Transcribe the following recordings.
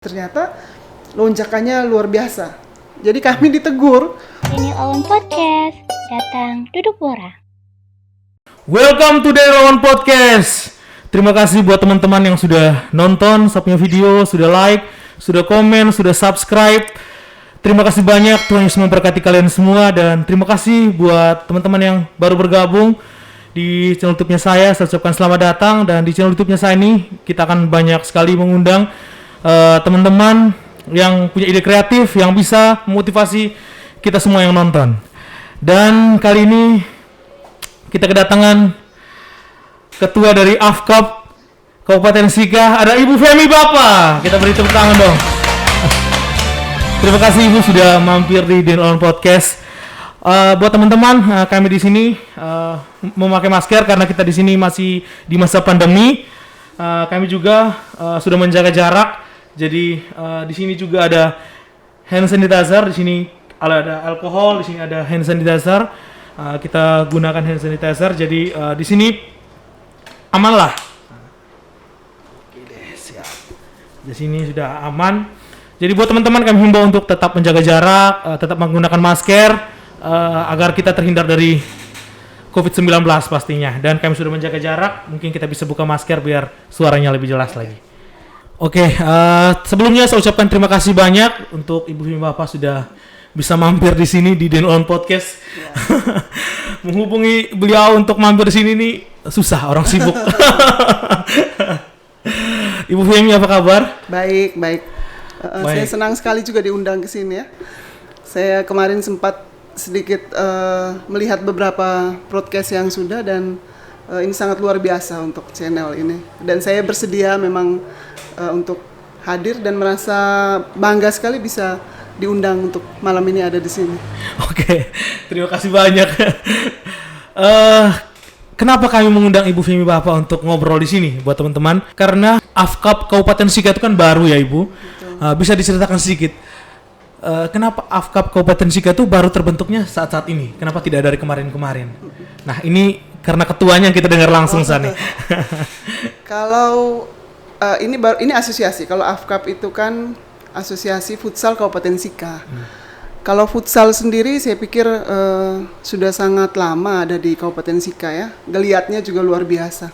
Ternyata lonjakannya luar biasa. Jadi kami ditegur. Daniel Owen Podcast, datang duduk bora. Welcome to Daniel Owen Podcast. Terima kasih buat teman-teman yang sudah nonton, sudah punya video, sudah like, sudah komen, sudah subscribe. Terima kasih banyak, Tuhan Yesus memberkati kalian semua. Dan terima kasih buat teman-teman yang baru bergabung di channel YouTube-nya saya ucapkan selamat datang. Dan di channel YouTube-nya saya ini kita akan banyak sekali mengundang teman-teman yang punya ide kreatif yang bisa memotivasi kita semua yang nonton. Dan kali ini kita kedatangan ketua dari AFKAP Kabupaten Sika, ada Ibu Femi Bapa. Kita beri tepuk tangan dong. Terima kasih Ibu sudah mampir di Daniel Owen Podcast. Buat teman-teman, kami di sini memakai masker karena kita di sini masih di masa pandemi. Kami juga sudah menjaga jarak. Jadi di sini juga ada hand sanitizer, di sini ada alkohol, di sini ada hand sanitizer. Kita gunakan hand sanitizer. Jadi di sini aman lah. Oke deh, siap. Di sini sudah aman. Jadi buat teman-teman kami himbau untuk tetap menjaga jarak, tetap menggunakan masker agar kita terhindar dari COVID-19 pastinya. Dan kami sudah menjaga jarak, mungkin kita bisa buka masker biar suaranya lebih jelas lagi. Oke, sebelumnya saya ucapkan terima kasih banyak untuk Ibu Femi Bapa sudah bisa mampir di sini di Daniel Owen Podcast. Ya. Menghubungi beliau untuk mampir di sini nih susah, orang sibuk. Ibu Femi apa kabar? Baik. Saya senang sekali juga diundang ke sini ya. Saya kemarin sempat sedikit melihat beberapa podcast yang sudah dan ini sangat luar biasa untuk channel ini. Dan saya bersedia memang untuk hadir dan merasa bangga sekali bisa diundang untuk malam ini ada di sini. Oke, terima kasih banyak. Kenapa kami mengundang Ibu Femi Bapa untuk ngobrol di sini buat teman-teman? Karena AFKAP Kabupaten Sika itu kan baru ya Ibu. Bisa diceritakan sedikit. Kenapa AFKAP Kabupaten Sika itu baru terbentuknya saat-saat ini? Kenapa tidak dari kemarin-kemarin? Nah ini karena ketuanya kita dengar langsung sana. Kalau ini asosiasi. Kalau AFKAP itu kan Asosiasi Futsal Kabupaten Sika. Kalau futsal sendiri saya pikir sudah sangat lama ada di Kabupaten Sika ya. Geliatnya juga luar biasa.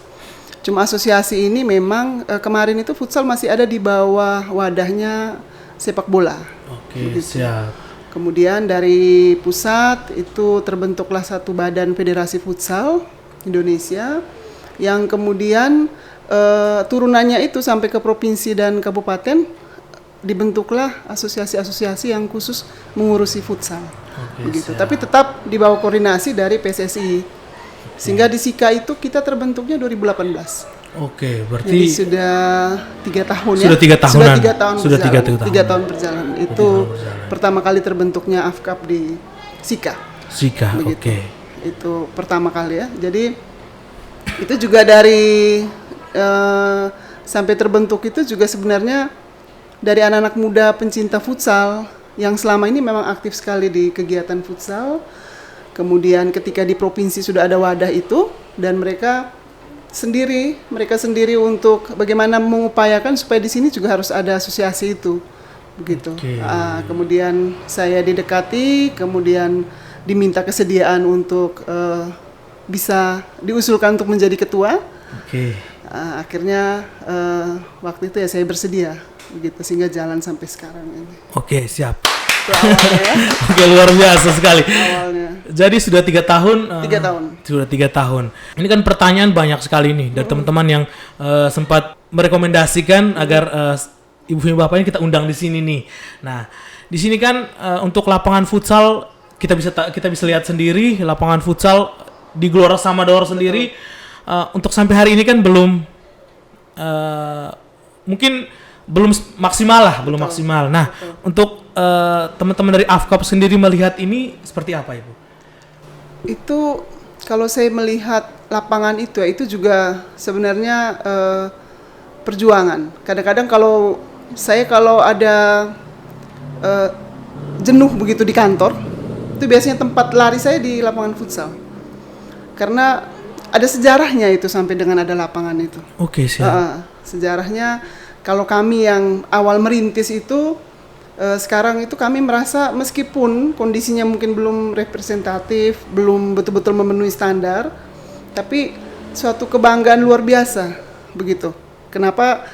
Cuma asosiasi ini memang kemarin itu futsal masih ada di bawah wadahnya sepak bola. Oke, siap. Kemudian dari pusat itu terbentuklah satu badan Federasi Futsal Indonesia yang kemudian turunannya itu sampai ke provinsi dan kabupaten dibentuklah asosiasi-asosiasi yang khusus mengurusi futsal. Begitu. Tapi tetap di bawah koordinasi dari PSSI. Sehingga di Sika itu kita terbentuknya 2018. Oke, berarti jadi sudah 3 tahun ya. Sudah 3 tahun berjalan. Itu pertama kali terbentuknya AFKAP di Sika. Oke. Itu pertama kali ya. Jadi itu juga dari sampai terbentuk itu juga sebenarnya dari anak-anak muda pencinta futsal yang selama ini memang aktif sekali di kegiatan futsal. Kemudian ketika di provinsi sudah ada wadah itu dan mereka sendiri untuk bagaimana mengupayakan supaya di sini juga harus ada asosiasi itu, begitu. Kemudian saya didekati, kemudian diminta kesediaan untuk bisa diusulkan untuk menjadi ketua. Akhirnya waktu itu ya saya bersedia, begitu sehingga jalan sampai sekarang ini. Oke, siap. Awalnya, Oke, luar biasa sekali. Awalnya. Jadi sudah 3 tahun. 3 tahun. Sudah 3 tahun. Ini kan pertanyaan banyak sekali nih dari teman-teman yang sempat merekomendasikan agar Ibu Femi Bapa ini kita undang di sini nih. Nah, di sini kan untuk lapangan futsal kita bisa lihat sendiri lapangan futsal di Gelora Samador sendiri. Untuk sampai hari ini kan belum mungkin belum maksimal lah, belum maksimal. Nah, untuk teman-teman dari AFKAP sendiri melihat ini seperti apa, Ibu? Itu kalau saya melihat lapangan itu ya, itu juga sebenarnya perjuangan. Kadang-kadang kalau ada jenuh begitu di kantor, itu biasanya tempat lari saya di lapangan futsal. Karena ada sejarahnya itu sampai dengan ada lapangan itu. Oke, siap. Sejarahnya kalau kami yang awal merintis itu sekarang itu kami merasa meskipun kondisinya mungkin belum representatif, belum betul-betul memenuhi standar, tapi suatu kebanggaan luar biasa begitu. Kenapa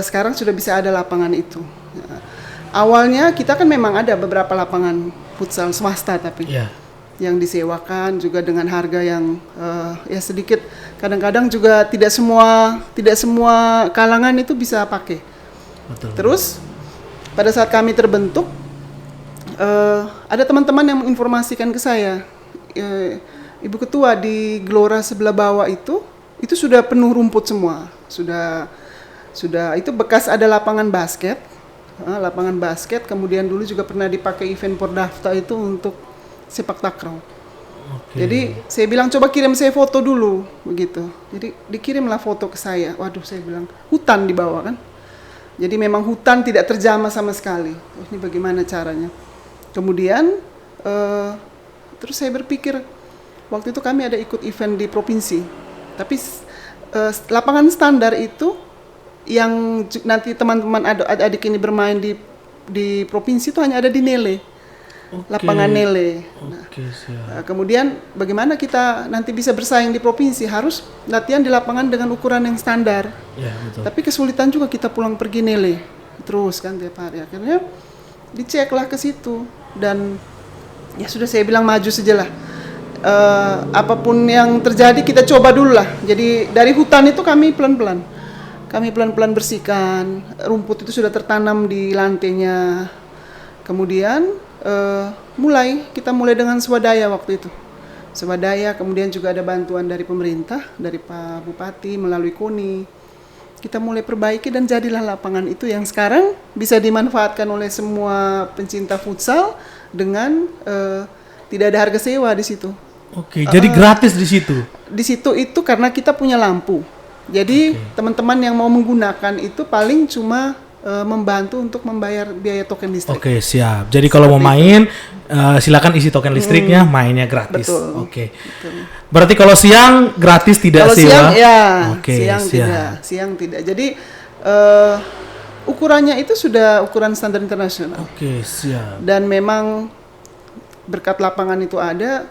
sekarang sudah bisa ada lapangan itu? Awalnya kita kan memang ada beberapa lapangan futsal swasta tapi yang disewakan juga dengan harga yang ya sedikit. Kadang-kadang juga tidak semua kalangan itu bisa pakai. Betul. Terus pada saat kami terbentuk, ada teman-teman yang menginformasikan ke saya, Ibu Ketua di Gelora sebelah bawah itu sudah penuh rumput semua, sudah itu bekas ada lapangan basket, kemudian dulu juga pernah dipakai event Pordafta itu untuk sepak takraw. Jadi saya bilang coba kirim saya foto dulu, begitu. Jadi dikirimlah foto ke saya. Waduh, saya bilang hutan di bawah kan. Jadi memang hutan tidak terjamah sama sekali. Ini bagaimana caranya? Kemudian terus saya berpikir, waktu itu kami ada ikut event di provinsi. Tapi lapangan standar itu yang nanti teman-teman adik ini bermain di provinsi itu hanya ada di Nele. Lapangan Nele. Nah, kemudian bagaimana kita nanti bisa bersaing di provinsi? Harus latihan di lapangan dengan ukuran yang standar. Ya, betul. Tapi kesulitan juga kita pulang pergi Nele terus kan tiap hari. Akhirnya diceklah ke situ dan ya sudah saya bilang maju sajalah. Apapun yang terjadi kita coba dulu lah. Jadi dari hutan itu kami pelan-pelan bersihkan. Rumput itu sudah tertanam di lantainya. Kemudian kita mulai dengan swadaya waktu itu. Swadaya, kemudian juga ada bantuan dari pemerintah, dari Pak Bupati melalui KONI. Kita mulai perbaiki dan jadilah lapangan itu yang sekarang bisa dimanfaatkan oleh semua pencinta futsal dengan tidak ada harga sewa di situ. Jadi gratis di situ. Di situ itu karena kita punya lampu. Jadi teman-teman yang mau menggunakan itu paling cuma membantu untuk membayar biaya token listrik. Oke, siap. Jadi kalau mau main silakan isi token listriknya, mainnya gratis. Betul. Oke. Berarti kalau siang gratis tidak kalau sewa? Siang ya, siang tidak. Siang tidak. Jadi ukurannya itu sudah ukuran standar internasional. Oke, siap. Dan memang berkat lapangan itu ada,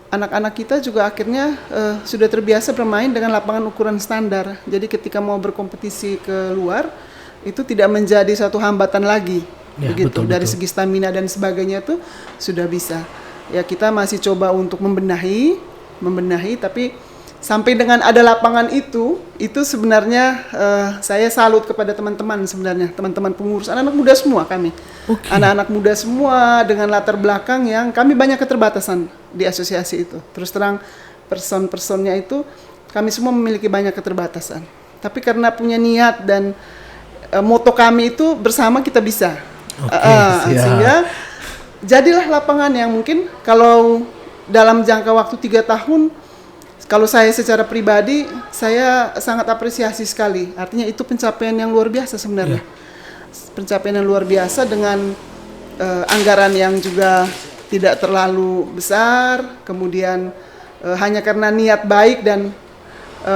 anak-anak kita juga akhirnya sudah terbiasa bermain dengan lapangan ukuran standar. Jadi ketika mau berkompetisi ke luar, itu tidak menjadi satu hambatan lagi. Ya, begitu. betul, dari betul. segi stamina dan sebagainya tuh sudah bisa. Ya kita masih coba untuk membenahi, tapi sampai dengan ada lapangan itu sebenarnya saya salut kepada teman-teman sebenarnya, teman-teman pengurus, anak-anak muda semua kami. Anak-anak muda semua dengan latar belakang yang kami banyak keterbatasan di asosiasi itu. Terus terang person-personnya itu kami semua memiliki banyak keterbatasan. Tapi karena punya niat dan moto kami itu bersama kita bisa. Sehingga jadilah lapangan yang mungkin kalau dalam jangka waktu 3 tahun, kalau saya secara pribadi saya sangat apresiasi sekali. Artinya itu pencapaian yang luar biasa sebenarnya. Pencapaian yang luar biasa dengan anggaran yang juga tidak terlalu besar, kemudian hanya karena niat baik dan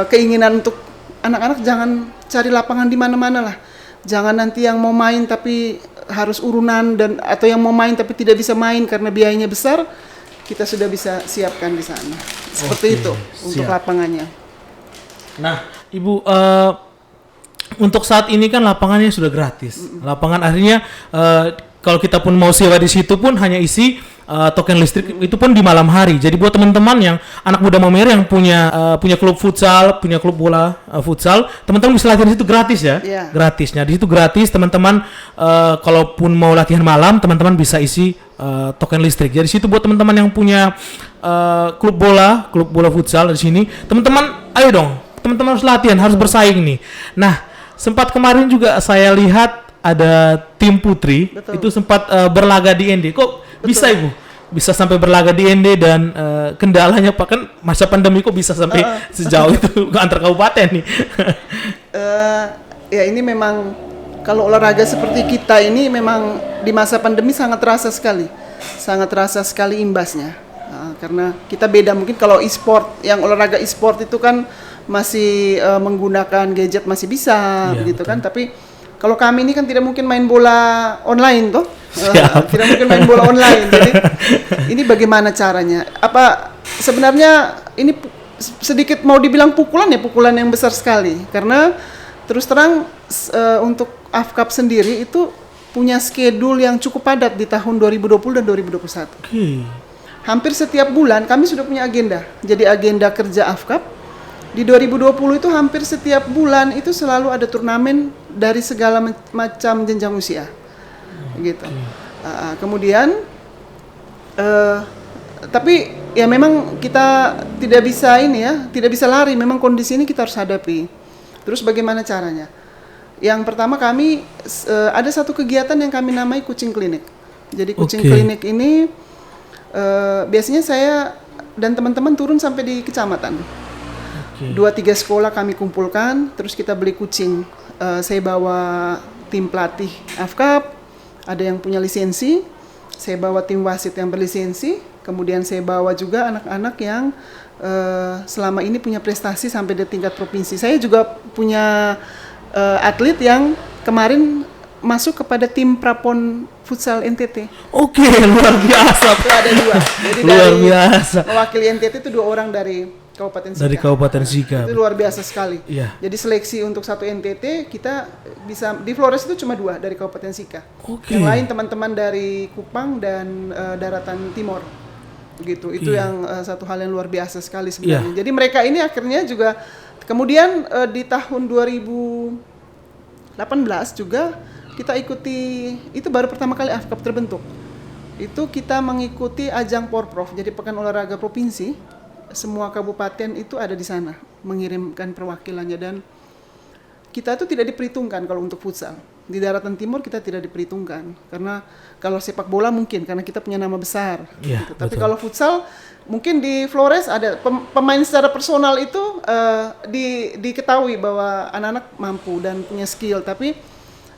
keinginan untuk anak-anak jangan cari lapangan di mana-mana lah. Jangan nanti yang mau main tapi harus urunan atau yang mau main tapi tidak bisa main karena biayanya besar, kita sudah bisa siapkan di sana. Seperti itu untuk lapangannya. Nah, Ibu, untuk saat ini kan lapangannya sudah gratis. Lapangan akhirnya kalau kita pun mau sewa di situ pun hanya isi token listrik, itu pun di malam hari. Jadi buat teman-teman yang anak muda Maumere yang punya klub futsal, punya klub bola futsal, teman-teman bisa latihan di situ gratis ya. Gratisnya di situ gratis, teman-teman kalaupun mau latihan malam, teman-teman bisa isi token listrik. Jadi situ buat teman-teman yang punya klub bola futsal di sini, teman-teman ayo dong, teman-teman harus latihan, harus bersaing nih. Nah, sempat kemarin juga saya lihat ada tim putri. Betul. Itu sempat berlaga di ND. Kok bisa Ibu? Bisa sampai berlaga di ND dan kendalanya Pak, kan masa pandemi kok bisa sampai sejauh itu antar kabupaten nih? Ya ini memang kalau olahraga seperti kita ini memang di masa pandemi sangat terasa sekali imbasnya. Karena kita beda, mungkin kalau e-sport, yang olahraga e-sport itu kan masih menggunakan gadget masih bisa, begitu kan. Tapi kalau kami ini kan tidak mungkin main bola online toh. Siap. Tidak mungkin main bola online. Jadi ini bagaimana caranya? Apa sebenarnya ini sedikit mau dibilang pukulan ya, pukulan yang besar sekali karena terus terang untuk AFKAP sendiri itu punya schedule yang cukup padat di tahun 2020 dan 2021. Hampir setiap bulan kami sudah punya agenda. Jadi agenda kerja AFKAP di 2020 itu hampir setiap bulan itu selalu ada turnamen dari segala macam jenjang usia. Gitu. Kemudian tapi ya memang kita tidak bisa ini ya, tidak bisa lari. Memang kondisi ini kita harus hadapi. Terus bagaimana caranya? Yang pertama kami ada satu kegiatan yang kami namai kucing klinik. Jadi kucing klinik ini biasanya saya dan teman-teman turun sampai di kecamatan. 2-3 sekolah kami kumpulkan, terus kita beli kucing. Saya bawa tim pelatih AFKAP, ada yang punya lisensi, saya bawa tim wasit yang berlisensi, kemudian saya bawa juga anak-anak yang selama ini punya prestasi sampai di tingkat provinsi. Saya juga punya atlet yang kemarin masuk kepada tim Prapon Futsal NTT. Oke, luar biasa. Itu ada 2. Jadi luar dari biasa. mewakili NTT itu 2 orang dari Kabupaten Sika. Dari Kabupaten Sika. Itu luar biasa sekali. Iya. Jadi seleksi untuk satu NTT kita bisa di Flores itu cuma 2 dari Kabupaten Sika. Oke. Yang lain teman-teman dari Kupang dan Daratan Timur. Begitu. Itu yang satu hal yang luar biasa sekali sebenarnya. Jadi mereka ini akhirnya juga kemudian di tahun 2018 juga kita ikuti, itu baru pertama kali AFKAP terbentuk. Itu kita mengikuti ajang Porprov, jadi Pekan Olahraga Provinsi. Semua kabupaten itu ada di sana mengirimkan perwakilannya dan kita itu tidak diperhitungkan kalau untuk futsal. Di Daratan Timur kita tidak diperhitungkan karena kalau sepak bola mungkin karena kita punya nama besar. Ya, gitu. Tapi kalau futsal mungkin di Flores ada pemain secara personal itu diketahui bahwa anak-anak mampu dan punya skill, tapi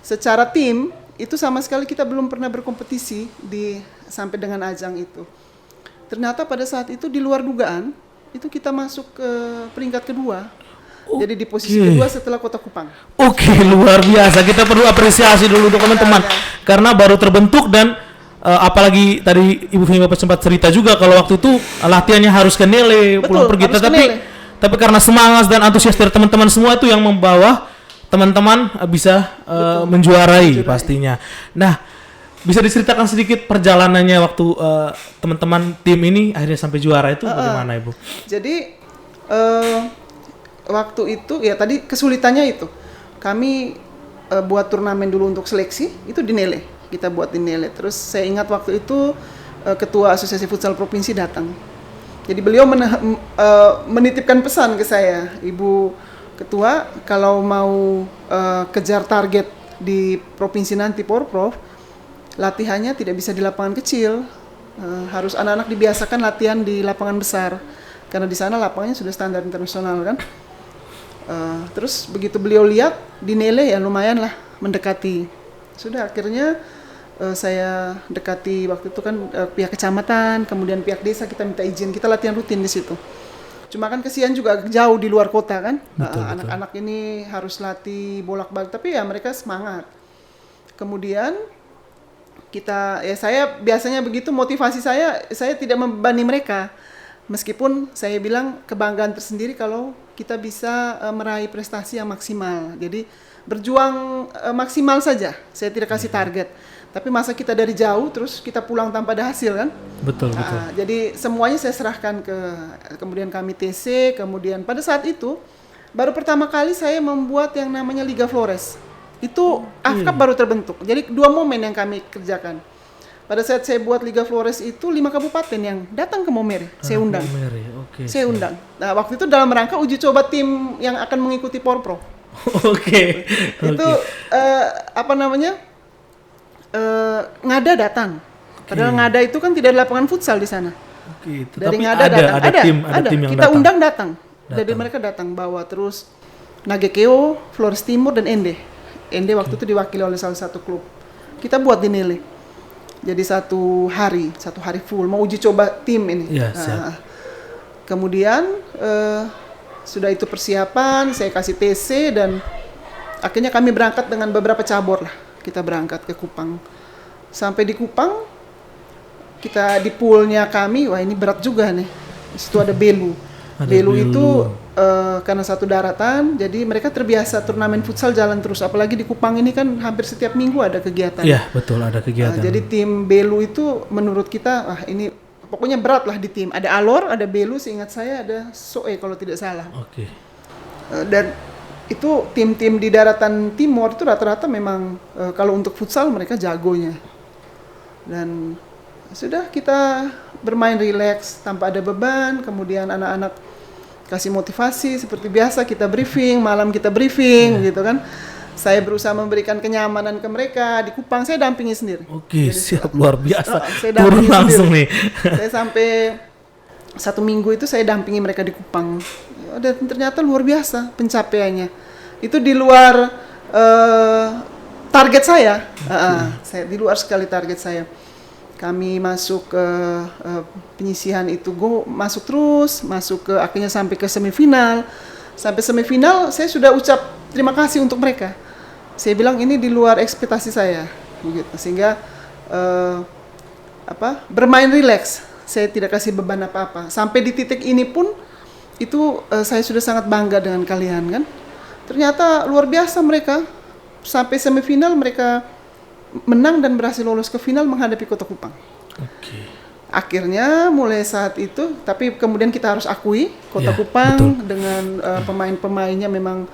secara tim itu sama sekali kita belum pernah berkompetisi sampai dengan ajang itu. Ternyata pada saat itu di luar dugaan itu kita masuk ke peringkat kedua. Jadi di posisi kedua setelah Kota Kupang. Oke, luar biasa. Kita perlu apresiasi dulu untuk teman-teman karena baru terbentuk dan apalagi tadi Ibu Fima sempat cerita juga kalau waktu itu latihannya harus ke Nele, pulang pergi, tapi karena semangat dan antusias dari teman-teman semua itu yang membawa teman-teman bisa menjuarai pastinya. Nah, bisa diceritakan sedikit perjalanannya waktu teman-teman tim ini akhirnya sampai juara itu bagaimana, Ibu? Jadi waktu itu ya tadi kesulitannya itu kami buat turnamen dulu untuk seleksi itu di Nele, kita buat di Nele. Terus saya ingat waktu itu Ketua Asosiasi Futsal Provinsi datang. Jadi beliau menitipkan pesan ke saya, Ibu Ketua, kalau mau kejar target di provinsi nanti Porprov, latihannya tidak bisa di lapangan kecil, harus anak-anak dibiasakan latihan di lapangan besar, karena di sana lapangannya sudah standar internasional kan. Terus begitu beliau lihat di Nele ya lumayan lah mendekati, sudah akhirnya saya dekati waktu itu kan pihak kecamatan, kemudian pihak desa, kita minta izin, kita latihan rutin di situ. Cuma kan kesian juga jauh di luar kota kan, anak-anak ini harus latih bolak-balik, tapi ya mereka semangat. Kemudian saya biasanya begitu, motivasi saya tidak membebani mereka, meskipun saya bilang kebanggaan tersendiri kalau kita bisa meraih prestasi yang maksimal. Jadi berjuang maksimal saja, saya tidak kasih target. Tapi masa kita dari jauh terus kita pulang tanpa ada hasil kan? Betul. Jadi semuanya saya serahkan kemudian kami TC, kemudian pada saat itu baru pertama kali saya membuat yang namanya Liga Flores. Itu AFKAP baru terbentuk. Jadi 2 momen yang kami kerjakan. Pada saat saya buat Liga Flores itu 5 kabupaten yang datang ke Momere, saya undang. Saya undang. Nah, waktu itu dalam rangka uji coba tim yang akan mengikuti Porpro. Itu Ngada datang. Padahal Ngada itu kan tidak ada lapangan futsal di sana. Dari Ngada datang. Ada tim yang kita undang datang. Jadi mereka datang bawa terus Nagekeo, Flores Timur dan Ende waktu itu diwakili oleh salah satu klub. Kita buat di Nele. Jadi satu hari full mau uji coba tim ini. Kemudian sudah itu persiapan, saya kasih TC dan akhirnya kami berangkat dengan beberapa cabur lah. Kita berangkat ke Kupang. Sampai di Kupang, kita di poolnya kami, wah ini berat juga nih. Di situ ada Belu. Belu itu karena satu daratan, jadi mereka terbiasa turnamen futsal jalan terus. Apalagi di Kupang ini kan hampir setiap minggu ada kegiatan. Iya, betul, ada kegiatan. Jadi tim Belu itu menurut kita, ini pokoknya berat lah di tim. Ada Alor, ada Belu, seingat saya ada Soe kalau tidak salah. Oke. Dan itu tim-tim di daratan timur itu rata-rata memang kalau untuk futsal mereka jagonya. Dan sudah kita bermain rileks tanpa ada beban, kemudian anak-anak kasih motivasi seperti biasa, kita briefing, malam kita briefing gitu kan. Saya berusaha memberikan kenyamanan ke mereka. Di Kupang saya dampingi sendiri. Oke, siap, luar biasa. Saya Turun dampingi langsung sendiri. nih. Saya sampai 1 minggu itu saya dampingi mereka di Kupang. Dan ternyata luar biasa pencapaiannya. Itu di luar target saya. Saya di luar sekali target saya. Kami masuk ke penyisihan itu, masuk terus, masuk ke akhirnya sampai ke semifinal. Sampai semifinal saya sudah ucap terima kasih untuk mereka. Saya bilang ini di luar ekspektasi saya, begitu. Sehingga bermain rileks. Saya tidak kasih beban apa-apa. Sampai di titik ini pun itu saya sudah sangat bangga dengan kalian kan. Ternyata luar biasa mereka. Sampai semifinal mereka menang dan berhasil lolos ke final menghadapi Kota Kupang. Oke. Akhirnya mulai saat itu, tapi kemudian kita harus akui Kota Kupang betul. dengan pemain-pemainnya memang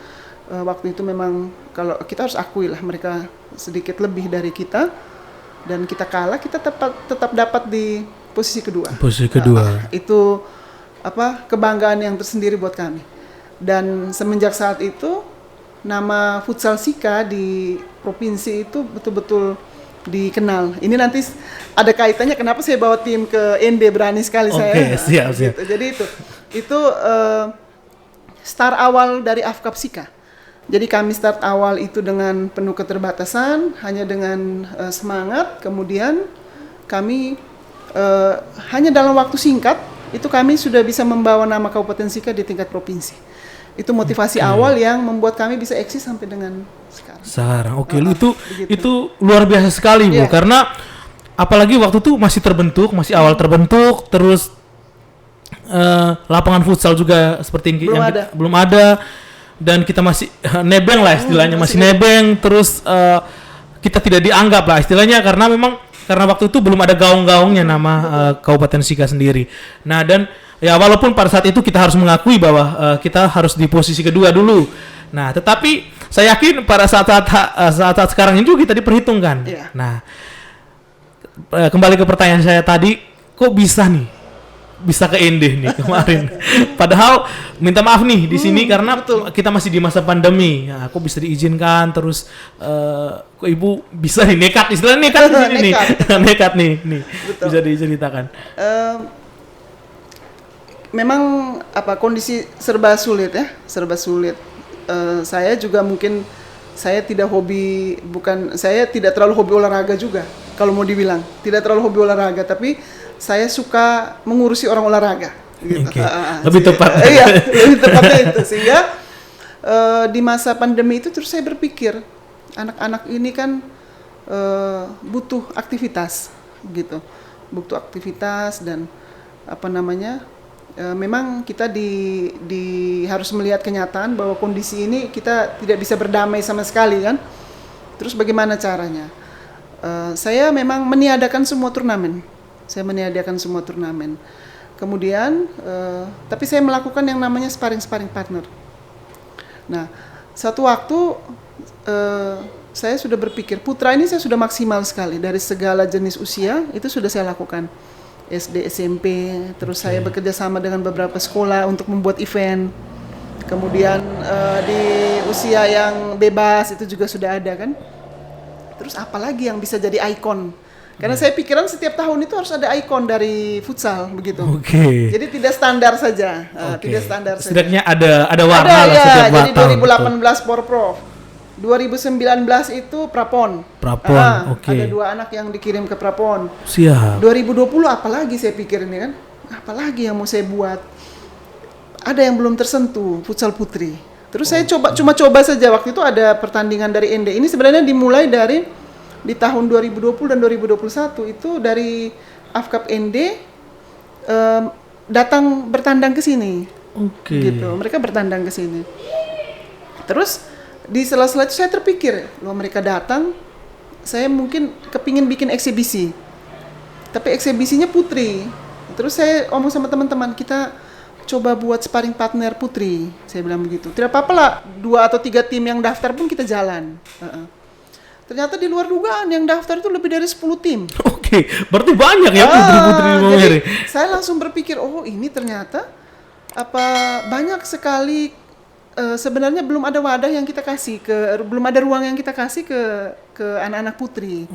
waktu itu memang kalau kita harus akui lah mereka sedikit lebih dari kita dan kita kalah, kita tetap dapat di posisi kedua. Posisi kedua. Itu kebanggaan yang tersendiri buat kami. Dan semenjak saat itu nama Futsal Sika di provinsi itu betul-betul dikenal. Ini nanti ada kaitannya kenapa saya bawa tim ke ND, berani sekali saya. Oke, siap. Gitu. Jadi itu start awal dari AFCAP Sika. Jadi kami start awal itu dengan penuh keterbatasan, hanya dengan semangat. Kemudian kami hanya dalam waktu singkat itu kami sudah bisa membawa nama Kabupaten Sika di tingkat provinsi. Itu motivasi awal yang membuat kami bisa eksis sampai dengan sekarang. Oke, itu luar biasa sekali, Bu. Karena apalagi waktu itu masih awal terbentuk, terus lapangan futsal juga seperti belum ada, dan kita masih nebeng lah istilahnya, masih nebeng, terus kita tidak dianggap lah istilahnya karena waktu itu belum ada gaung-gaungnya nama Kabupaten Sika sendiri. Nah, dan ya walaupun pada saat itu kita harus mengakui bahwa kita harus di posisi kedua dulu. Nah, tetapi saya yakin pada saat sekarang ini juga kita diperhitungkan. Yeah. Nah, kembali ke pertanyaan saya tadi, kok bisa ke ND nih kemarin? Padahal minta maaf nih di sini karena kita masih di masa pandemi. Ya, kok bisa diizinkan terus kok Ibu bisa nih nekat, istilahnya nekat di sini nih. Nekat nih. Betul. Bisa diceritakan. Memang kondisi serba sulit. Saya juga mungkin saya tidak terlalu hobi olahraga juga. Kalau mau dibilang tidak terlalu hobi olahraga, tapi saya suka mengurusi orang olahraga. Gitu. Okay. Lebih tepat. Iya, lebih tepatnya itu. Sehingga di masa pandemi itu terus saya berpikir anak-anak ini kan butuh aktivitas, gitu. Butuh aktivitas dan memang kita harus melihat kenyataan bahwa kondisi ini kita tidak bisa berdamai sama sekali kan. Terus bagaimana caranya? Saya memang meniadakan semua turnamen. Kemudian, tapi saya melakukan yang namanya sparring partner. Nah, satu waktu saya sudah berpikir, putra ini saya sudah maksimal sekali dari segala jenis usia itu sudah saya lakukan. SD, SMP, terus saya bekerja sama dengan beberapa sekolah untuk membuat event. Kemudian di usia yang bebas itu juga sudah ada kan. Terus apalagi yang bisa jadi ikon? Karena saya pikiran setiap tahun itu harus ada ikon dari futsal begitu. Oke. Jadi tidak standar saja, tidak standar saja. Setidaknya ada warna lah setiap tahun. Jadi 2018 Porprov. 2019 itu Prapon. Oke. Ada 2 anak yang dikirim ke Prapon. Siap. 2020 apalagi saya pikir ini kan, apalagi yang mau saya buat? Ada yang belum tersentuh, futsal putri. Terus saya cuma coba saja, waktu itu ada pertandingan dari ND. Ini sebenarnya dimulai dari di tahun 2020 dan 2021 itu dari AFCAP ND datang bertandang ke sini. Gitu. Mereka bertandang ke sini. Terus di sela-sela itu saya terpikir, loh mereka datang, saya mungkin kepingin bikin eksibisi. Tapi eksibisinya putri. Terus saya omong sama teman-teman, kita coba buat sparring partner putri, saya bilang begitu. Tidak apa-apa lah, 2 atau 3 tim yang daftar pun kita jalan. Ternyata di luar dugaan yang daftar itu lebih dari 10 tim. Oke, berarti banyak ya putri-putri di Maumere. Saya langsung berpikir, oh ini ternyata banyak sekali. Sebenarnya belum ada wadah yang kita kasih belum ada ruang yang kita kasih ke anak-anak putri.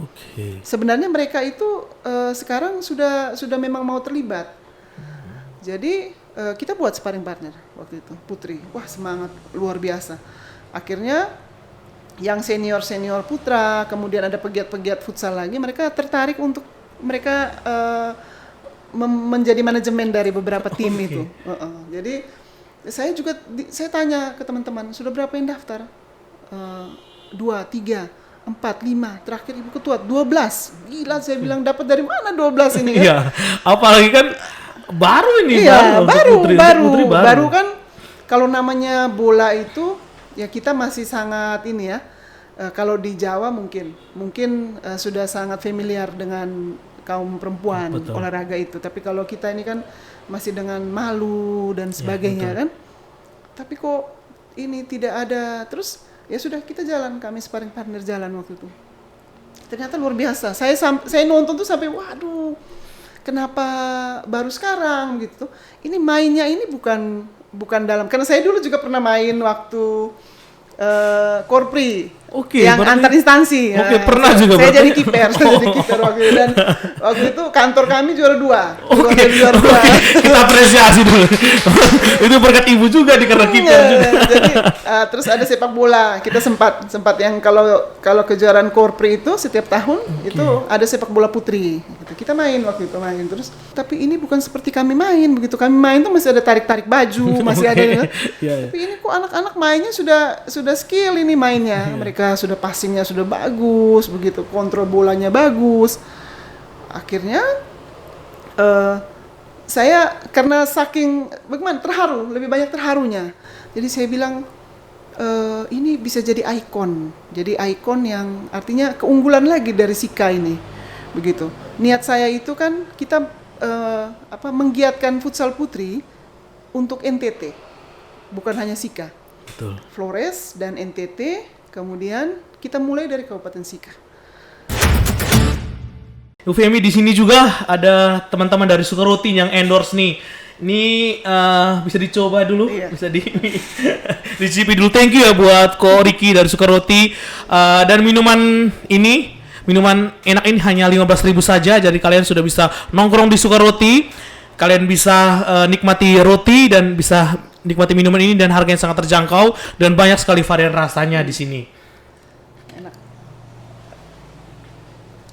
Sebenarnya mereka itu sekarang sudah memang mau terlibat. Jadi kita buat sparring partner waktu itu putri. Wah, semangat luar biasa. Akhirnya yang senior putra, kemudian ada pegiat futsal lagi, mereka tertarik untuk mereka menjadi manajemen dari beberapa tim itu. Jadi saya tanya ke teman-teman, sudah berapa yang daftar? 2, 3, 4, 5, terakhir Ibu Ketua 12. Gila, saya bilang dapat dari mana 12 ini kan? Iya, apalagi kan baru ini. Iya, baru kan. Kalau namanya bola itu ya kita masih sangat ini ya. Kalau di Jawa mungkin sudah sangat familiar dengan kaum perempuan olahraga itu. Tapi kalau kita ini kan masih dengan malu dan sebagainya kan. Tapi kok ini tidak ada. Terus ya sudah kita jalan, kami sparring partner jalan waktu itu. Ternyata luar biasa. Saya nonton tuh sampai waduh. Kenapa baru sekarang gitu? Ini mainnya ini bukan dalam, karena saya dulu juga pernah main waktu Korpri yang antar instansi. Pernah juga. Saya jadi kiper, waktu itu, dan waktu itu kantor kami juara 2. Juara 2. Kita apresiasi dulu. Itu berkat ibu juga karena kiper juga. Jadi terus ada sepak bola. Kita sempat yang kalau kejuaraan Korpri itu setiap tahun itu ada sepak bola putri. Gitu. Kita main waktu itu terus. Tapi ini bukan seperti kami main. Begitu kami main tuh masih ada tarik baju, masih ada. Tapi ini kok anak-anak mainnya sudah skill ini mainnya. Mereka sudah passingnya sudah bagus, begitu kontrol bolanya bagus. Akhirnya saya karena saking bagaimana terharu, lebih banyak terharunya. Jadi saya bilang ini bisa jadi ikon yang artinya keunggulan lagi dari Sika ini, begitu. Niat saya itu kan kita menggiatkan futsal putri untuk NTT, bukan hanya Sika. Betul. Flores dan NTT, kemudian kita mulai dari Kabupaten Sika. Femi, di sini juga ada teman-teman dari Sukaroti yang endorse nih. Ini bisa dicoba dulu, bisa dicicipi dulu. Thank you ya buat Ko Riki dari Sukaroti. Dan minuman enak ini hanya 15.000 saja. Jadi kalian sudah bisa nongkrong di Sukaroti. Kalian bisa nikmati roti dan bisa nikmati minuman ini, dan harganya sangat terjangkau dan banyak sekali varian rasanya di sini. Enak.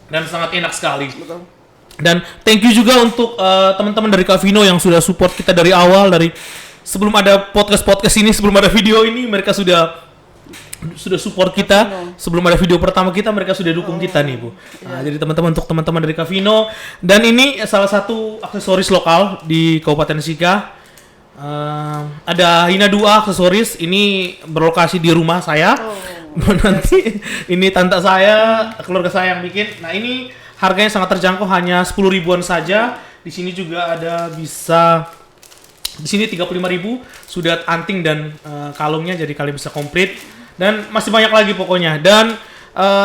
Dan sangat enak sekali. Betul. Dan thank you juga untuk teman-teman dari Kavino yang sudah support kita dari awal, dari sebelum ada podcast ini, sebelum ada video ini, mereka sudah support kita. Sebelum ada video pertama kita, mereka sudah dukung kita nih, Bu. Jadi untuk teman-teman dari Kavino, dan ini salah satu aksesoris lokal di Kabupaten Sika. Ada Hina 2 aksesoris, ini berlokasi di rumah saya. Nanti ini tante saya, keluarga saya yang bikin. Nah, ini harganya sangat terjangkau, hanya 10 ribuan saja. Di sini juga ada di sini 35.000 sudah anting dan kalungnya, jadi kalian bisa komplit. Dan masih banyak lagi pokoknya. Dan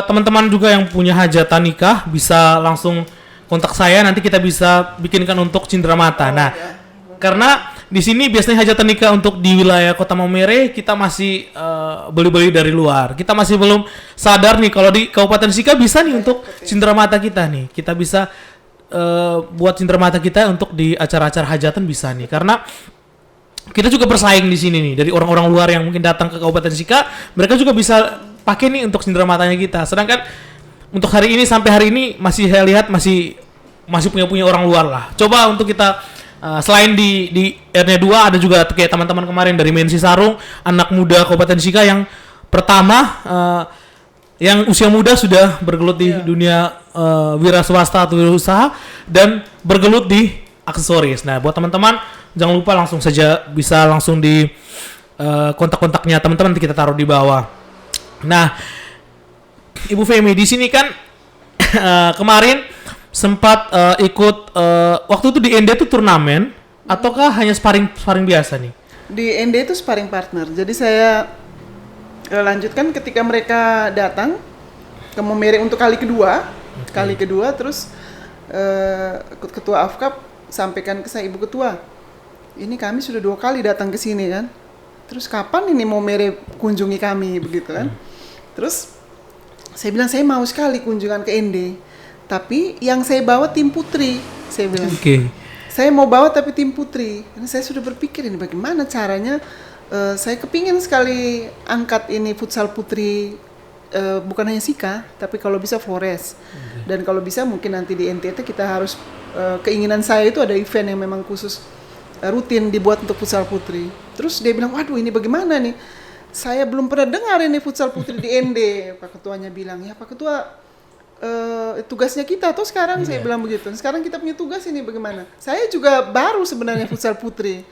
teman-teman juga yang punya hajatan nikah bisa langsung kontak saya, nanti kita bisa bikinkan untuk Cindramata. Nah, karena di sini biasanya hajatan nikah untuk di wilayah Kota Maumere kita masih beli-beli dari luar. Kita masih belum sadar nih kalau di Kabupaten Sika bisa nih untuk Cindramata kita nih. Kita bisa buat Cindramata kita untuk di acara-acara hajatan bisa nih. Karena kita juga bersaing di sini nih dari orang-orang luar yang mungkin datang ke Kabupaten Sika, mereka juga bisa pakai nih untuk Cindramatanya kita. Sedangkan untuk hari ini sampai hari ini masih saya lihat masih punya orang luar lah. Coba untuk kita Selain di RN2 ada juga kayak teman-teman kemarin dari Mensi Sarung, anak muda Kabupaten Sika yang pertama yang usia muda sudah bergelut di dunia wira swasta atau wirausaha dan bergelut di aksesoris. Nah, buat teman-teman jangan lupa langsung saja bisa langsung di kontak-kontaknya teman-teman nanti kita taruh di bawah. Nah, Ibu Femi di sini kan kemarin sempat ikut waktu itu di ND itu turnamen ataukah hanya sparring biasa nih? Di ND itu sparring partner. Jadi saya lanjutkan ketika mereka datang ke Momere untuk kali kedua. Kali kedua terus ketua AFKAP sampaikan ke saya, Ibu Ketua, ini kami sudah 2 kali datang ke sini kan. Terus kapan ini Momere kunjungi kami begitu kan? Terus saya bilang saya mau sekali kunjungan ke ND, tapi yang saya bawa tim putri. Saya bilang, saya mau bawa tapi tim putri. Karena saya sudah berpikir ini bagaimana caranya. Saya kepingin sekali angkat ini futsal putri, bukan hanya Sika, tapi kalau bisa Flores. Dan kalau bisa mungkin nanti di NTT kita harus, keinginan saya itu ada event yang memang khusus rutin dibuat untuk futsal putri. Terus dia bilang, waduh ini bagaimana nih? Saya belum pernah dengar ini futsal putri di ND. Pak Ketuanya bilang, ya Pak Ketua, tugasnya kita tuh sekarang, saya bilang begitu. Sekarang kita punya tugas ini bagaimana? Saya juga baru sebenarnya futsal putri.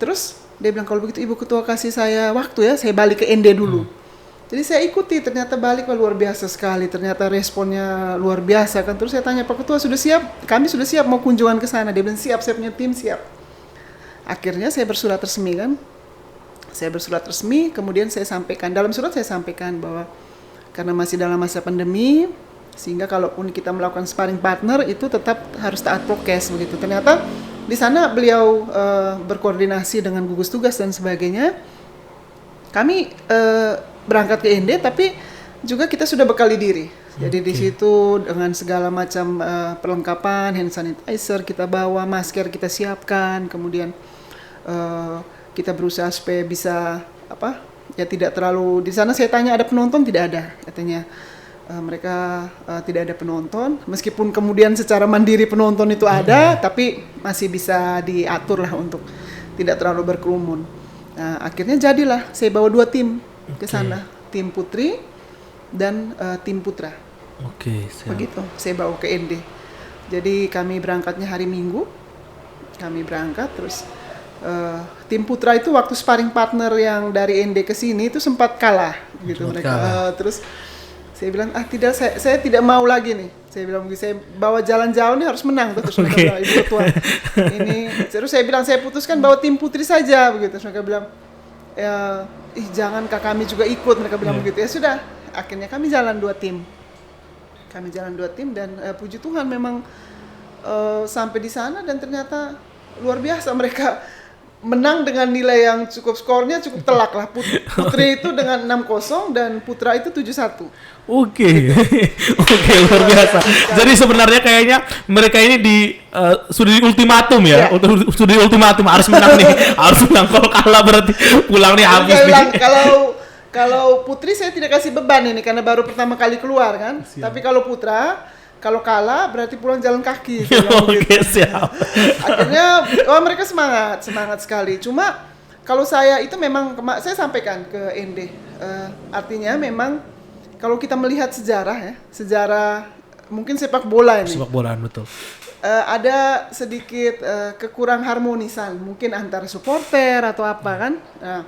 Terus dia bilang, kalau begitu Ibu Ketua kasih saya waktu ya, saya balik ke ND dulu. Jadi saya ikuti, ternyata balik luar biasa sekali, ternyata responnya luar biasa kan. Terus saya tanya, Pak Ketua sudah siap? Kami sudah siap mau kunjungan ke sana. Dia bilang siap, saya punya tim siap. Akhirnya saya bersurat resmi kan. Saya bersurat resmi, kemudian saya sampaikan, dalam surat saya sampaikan bahwa karena masih dalam masa pandemi, sehingga kalaupun kita melakukan sparring partner itu tetap harus taat prokes begitu. Ternyata di sana beliau berkoordinasi dengan gugus tugas dan sebagainya. Kami berangkat ke ND, tapi juga kita sudah bekali diri. Jadi di situ dengan segala macam perlengkapan, hand sanitizer kita bawa, masker kita siapkan, kemudian kita berusaha supaya bisa tidak terlalu di sana. Saya tanya ada penonton, tidak ada katanya. Mereka tidak ada penonton, meskipun kemudian secara mandiri penonton itu ada, tapi masih bisa diatur lah untuk tidak terlalu berkerumun. Nah, akhirnya jadilah saya bawa 2 tim ke sana, tim putri dan tim putra. Begitu, saya bawa ke ND. Jadi kami berangkatnya hari Minggu, kami berangkat terus. Tim putra itu waktu sparring partner yang dari ND ke sini itu sempat kalah gitu mereka. Terus saya bilang tidak, saya tidak mau lagi nih. Saya bilang saya bawa jalan jauh nih harus menang terus mereka bilang, Ibu Ketua. Ini terus saya bilang saya putuskan bawa tim putri saja begitu. Terus mereka bilang jangankah kami juga ikut, mereka bilang begitu. Ya sudah, akhirnya kami jalan 2 tim. Kami jalan 2 tim dan puji Tuhan memang sampai di sana dan ternyata luar biasa mereka menang dengan nilai yang skornya cukup telak lah. Putri itu dengan 6-0 dan putra itu 7-1. Oke, luar biasa. Jadi sebenarnya kayaknya mereka ini sudah di ultimatum ya. Sudah di ultimatum harus menang nih, harus menang. Kalau kalah berarti pulang nih habis nih. Kalau putri saya tidak kasih beban ini karena baru pertama kali keluar kan. Tapi kalau putra, kalau kalah berarti pulang jalan kaki. Siap. Akhirnya mereka semangat sekali. Cuma kalau saya itu memang saya sampaikan ke ND, artinya memang kalau kita melihat sejarah mungkin sepak bola ini. Sepak bola betul. Ada sedikit kekurang harmonisan mungkin antara supporter atau apa kan. Nah,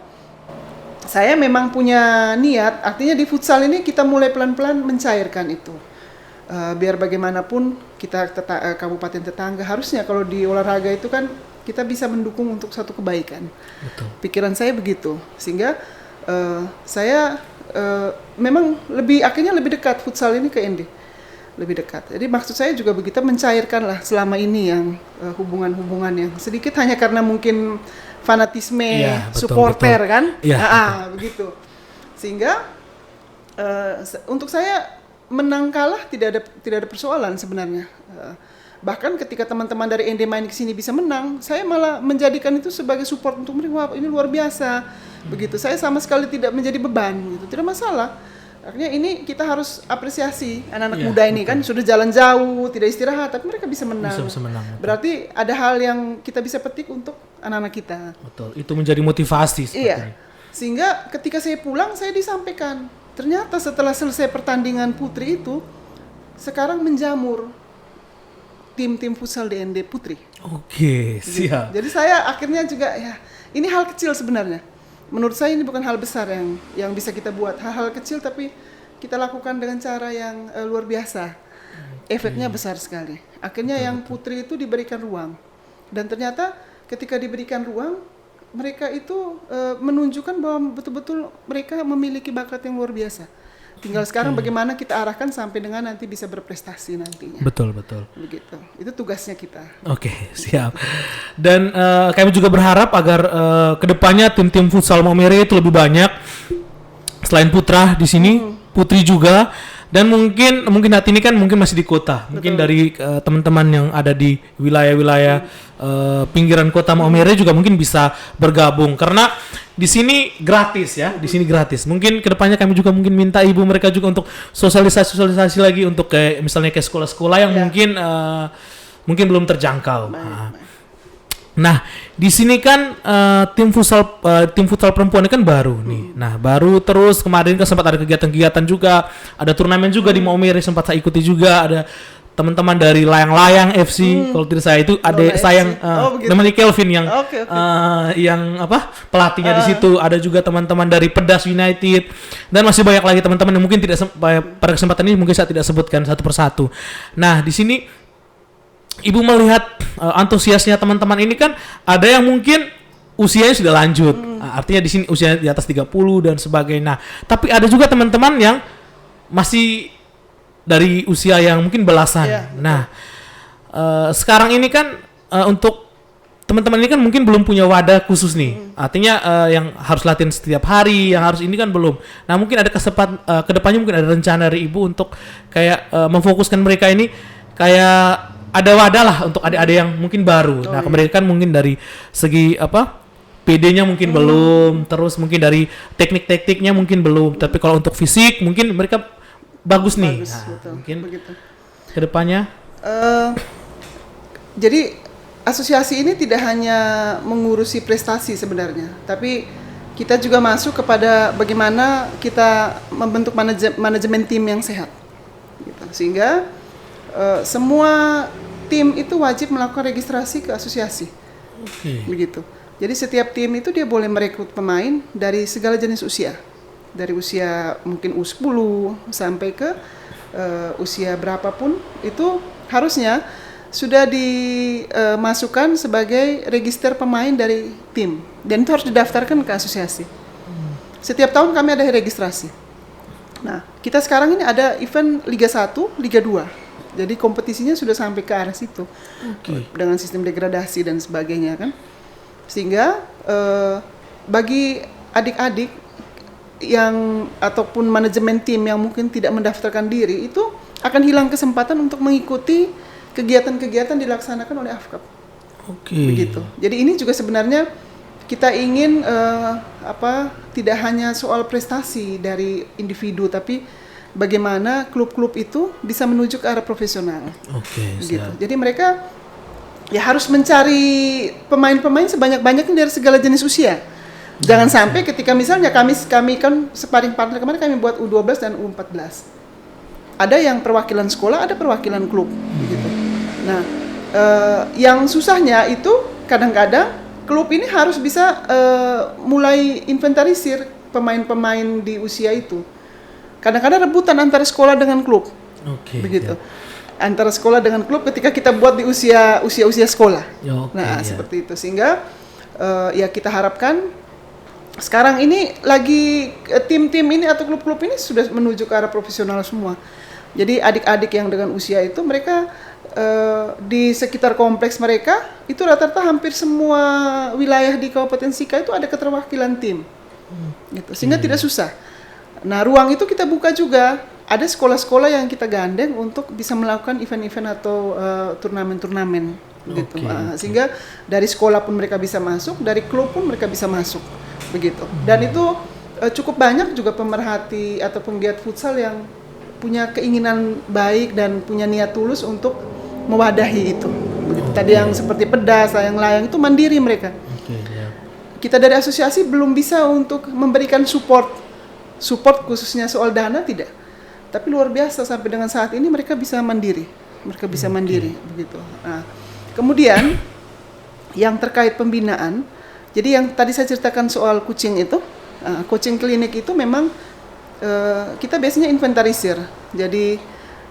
saya memang punya niat, artinya di futsal ini kita mulai pelan-pelan mencairkan itu. Biar bagaimanapun kita kabupaten tetangga harusnya kalau di olahraga itu kan kita bisa mendukung untuk satu kebaikan. Betul. Pikiran saya begitu, sehingga saya memang akhirnya lebih dekat futsal ini ke ND, lebih dekat. Jadi maksud saya juga begitu mencairkan lah selama ini yang hubungan-hubungan yang sedikit hanya karena mungkin fanatisme supporter kan, begitu. Sehingga untuk saya menang kalah tidak ada persoalan sebenarnya. Bahkan ketika teman-teman dari ND main ke sini bisa menang, saya malah menjadikan itu sebagai support untuk mereka. Wah, ini luar biasa. Begitu. Saya sama sekali tidak menjadi beban gitu. Tidak masalah. Artinya ini kita harus apresiasi anak-anak Iya, muda ini kan sudah jalan jauh, tidak istirahat, tapi mereka bisa menang. Bisa menang. Betul. Berarti ada hal yang kita bisa petik untuk anak-anak kita. Betul. Itu menjadi motivasi sepertinya. Iya. Sehingga ketika saya pulang saya disampaikan, ternyata setelah selesai pertandingan putri itu sekarang menjamur tim-tim futsal DND putri. Oke, siap. Jadi saya akhirnya juga ya, ini hal kecil sebenarnya. Menurut saya ini bukan hal besar yang bisa kita buat, hal-hal kecil tapi kita lakukan dengan cara yang luar biasa. Efeknya besar sekali. Akhirnya yang putri itu diberikan ruang. Dan ternyata ketika diberikan ruang, mereka itu menunjukkan bahwa betul-betul mereka memiliki bakat yang luar biasa. Tinggal sekarang bagaimana kita arahkan sampai dengan nanti bisa berprestasi nantinya. Betul. Begitu. Itu tugasnya kita. Oke, siap. Dan kami juga berharap agar kedepannya tim-tim futsal Maumere itu lebih banyak. Selain putra di sini, putri juga. Dan mungkin saat ini kan mungkin masih di kota. Mungkin dari teman-teman yang ada di wilayah-wilayah pinggiran kota Maumere juga mungkin bisa bergabung. Karena di sini gratis ya, di sini gratis. Mungkin kedepannya kami juga mungkin minta ibu mereka juga untuk sosialisasi lagi untuk kayak misalnya ke sekolah-sekolah yang mungkin belum terjangkau. Nah, di sini kan tim futsal perempuan ini kan baru nih. Nah, baru terus kemarin kan sempat ada kegiatan-kegiatan juga, ada turnamen juga di Maumere sempat saya ikuti juga, ada teman-teman dari Layang-Layang FC kalau tidak saya itu adik saya yang namanya Kelvin yang pelatihnya di situ, ada juga teman-teman dari Pedas United dan masih banyak lagi teman-teman yang mungkin tidak pada kesempatan ini mungkin saya tidak sebutkan satu persatu. Nah, di sini Ibu melihat antusiasnya teman-teman ini kan ada yang mungkin usianya sudah lanjut. Artinya di sini usia di atas 30 dan sebagainya. Nah, tapi ada juga teman-teman yang masih dari usia yang mungkin belasan. Nah, sekarang ini kan untuk teman-teman ini kan mungkin belum punya wadah khusus nih. Artinya yang harus latihan setiap hari, yang harus ini kan belum. Nah, mungkin ada kesempatan kedepannya mungkin ada rencana dari Ibu untuk kayak memfokuskan mereka ini kayak ada wadah lah untuk adik-adik yang mungkin baru. Nah, mereka kan mungkin dari segi PD-nya mungkin belum, terus mungkin dari teknik-tekniknya mungkin belum. Tapi kalau untuk fisik mungkin mereka bagus nih. Nah, betul, mungkin begitu. Kedepannya. Jadi asosiasi ini tidak hanya mengurusi prestasi sebenarnya, tapi kita juga masuk kepada bagaimana kita membentuk manajemen tim yang sehat. Gitu. Sehingga semua tim itu wajib melakukan registrasi ke asosiasi. Begitu. Jadi setiap tim itu dia boleh merekrut pemain dari segala jenis usia. Dari usia mungkin U10 sampai ke usia berapapun itu harusnya sudah dimasukkan sebagai register pemain dari tim. Dan itu harus didaftarkan ke asosiasi. Setiap tahun kami ada registrasi. Nah, kita sekarang ini ada event Liga 1, Liga 2. Jadi kompetisinya sudah sampai ke arah situ, dengan sistem degradasi dan sebagainya kan, sehingga bagi adik-adik yang ataupun manajemen tim yang mungkin tidak mendaftarkan diri itu akan hilang kesempatan untuk mengikuti kegiatan-kegiatan dilaksanakan oleh AFKAP. Begitu. Jadi ini juga sebenarnya kita ingin tidak hanya soal prestasi dari individu tapi bagaimana klub-klub itu bisa menuju ke arah profesional. Gitu. Jadi mereka ya harus mencari pemain-pemain sebanyak-banyaknya dari segala jenis usia. Jangan sampai ketika misalnya kami kan sparring partner kemarin kami buat U12 dan U14. Ada yang perwakilan sekolah, ada perwakilan klub. Gitu. Nah, yang susahnya itu kadang-kadang klub ini harus bisa mulai inventarisir pemain-pemain di usia itu. Kadang-kadang rebutan antara sekolah dengan klub, begitu. Antara sekolah dengan klub ketika kita buat di usia sekolah. Seperti itu. Sehingga ya kita harapkan sekarang ini lagi tim-tim ini atau klub-klub ini sudah menuju ke arah profesional semua. Jadi adik-adik yang dengan usia itu mereka di sekitar kompleks mereka itu rata-rata hampir semua wilayah di Kabupaten Sika itu ada keterwakilan tim, gitu. Sehingga tidak susah. Nah, ruang itu kita buka juga. Ada sekolah-sekolah yang kita gandeng untuk bisa melakukan event-event atau turnamen-turnamen gitu. Sehingga dari sekolah pun mereka bisa masuk, dari klub pun mereka bisa masuk. Begitu. Dan itu cukup banyak juga pemerhati atau penggiat futsal yang punya keinginan baik dan punya niat tulus untuk mewadahi itu. Tadi yang seperti pedas, layang-layang itu mandiri mereka. Kita dari asosiasi belum bisa untuk memberikan support khususnya soal dana tidak. Tapi luar biasa sampai dengan saat ini mereka bisa mandiri. Begitu. Nah, kemudian yang terkait pembinaan, jadi yang tadi saya ceritakan soal kucing itu, coaching klinik itu memang kita biasanya inventarisir. Jadi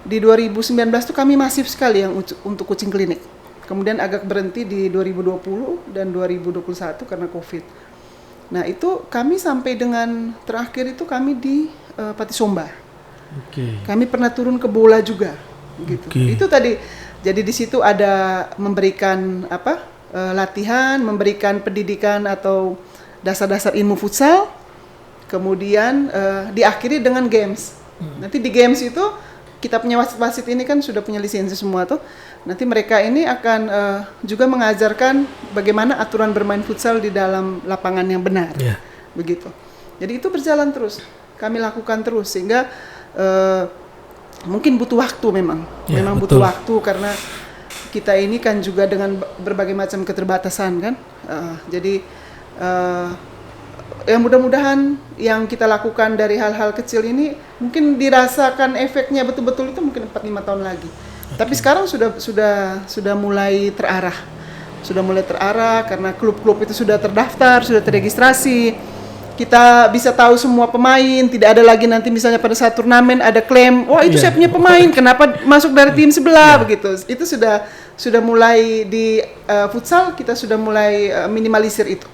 di 2019 itu kami masif sekali yang untuk coaching klinik. Kemudian agak berhenti di 2020 dan 2021 karena COVID. Nah itu kami sampai dengan terakhir itu kami di Patisomba. Kami pernah turun ke Bola juga. Gitu. Itu tadi. Jadi di situ ada memberikan latihan, memberikan pendidikan atau dasar-dasar ilmu futsal. Kemudian diakhiri dengan games. Nanti di games itu kita punya wasit-wasit ini kan sudah punya lisensi semua tuh. Nanti mereka ini akan juga mengajarkan bagaimana aturan bermain futsal di dalam lapangan yang benar. Begitu. Jadi itu berjalan terus. Kami lakukan terus sehingga mungkin butuh waktu memang. Memang betul. Butuh waktu karena kita ini kan juga dengan berbagai macam keterbatasan kan. Jadi ya mudah-mudahan yang kita lakukan dari hal-hal kecil ini mungkin dirasakan efeknya betul-betul itu mungkin 4-5 tahun lagi. Tapi sekarang sudah mulai terarah. Sudah mulai terarah karena klub-klub itu sudah terdaftar, sudah terregistrasi. Kita bisa tahu semua pemain, tidak ada lagi nanti misalnya pada saat turnamen ada klaim, wah itu saya punya pemain, kenapa masuk dari tim sebelah begitu. Itu sudah mulai di futsal kita sudah mulai minimalisir itu.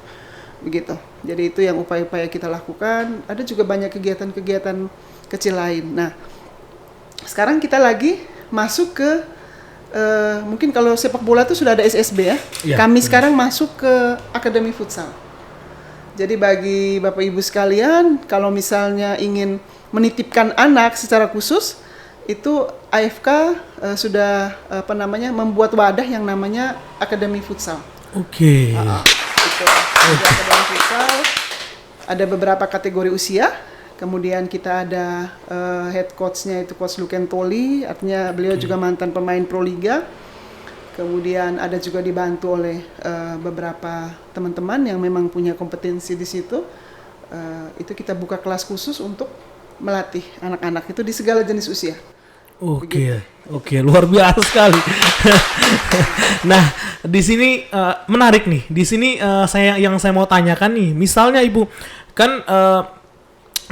Begitu. Jadi itu yang upaya-upaya kita lakukan. Ada juga banyak kegiatan-kegiatan kecil lain. Nah, sekarang kita lagi masuk ke mungkin kalau sepak bola itu sudah ada SSB ya. Kami sekarang masuk ke Akademi Futsal. Jadi bagi Bapak Ibu sekalian, kalau misalnya ingin menitipkan anak secara khusus, itu AFK sudah membuat wadah yang namanya Akademi Futsal. Itu Akademi Futsal. Ada beberapa kategori usia. Kemudian kita ada head coach-nya itu Coach Luken Toli, artinya beliau juga mantan pemain Proliga. Kemudian ada juga dibantu oleh beberapa teman-teman yang memang punya kompetensi di situ. Itu kita buka kelas khusus untuk melatih anak-anak itu di segala jenis usia. Oke, luar biasa sekali. Nah, di sini menarik nih. Di sini saya mau tanyakan nih, misalnya Ibu kan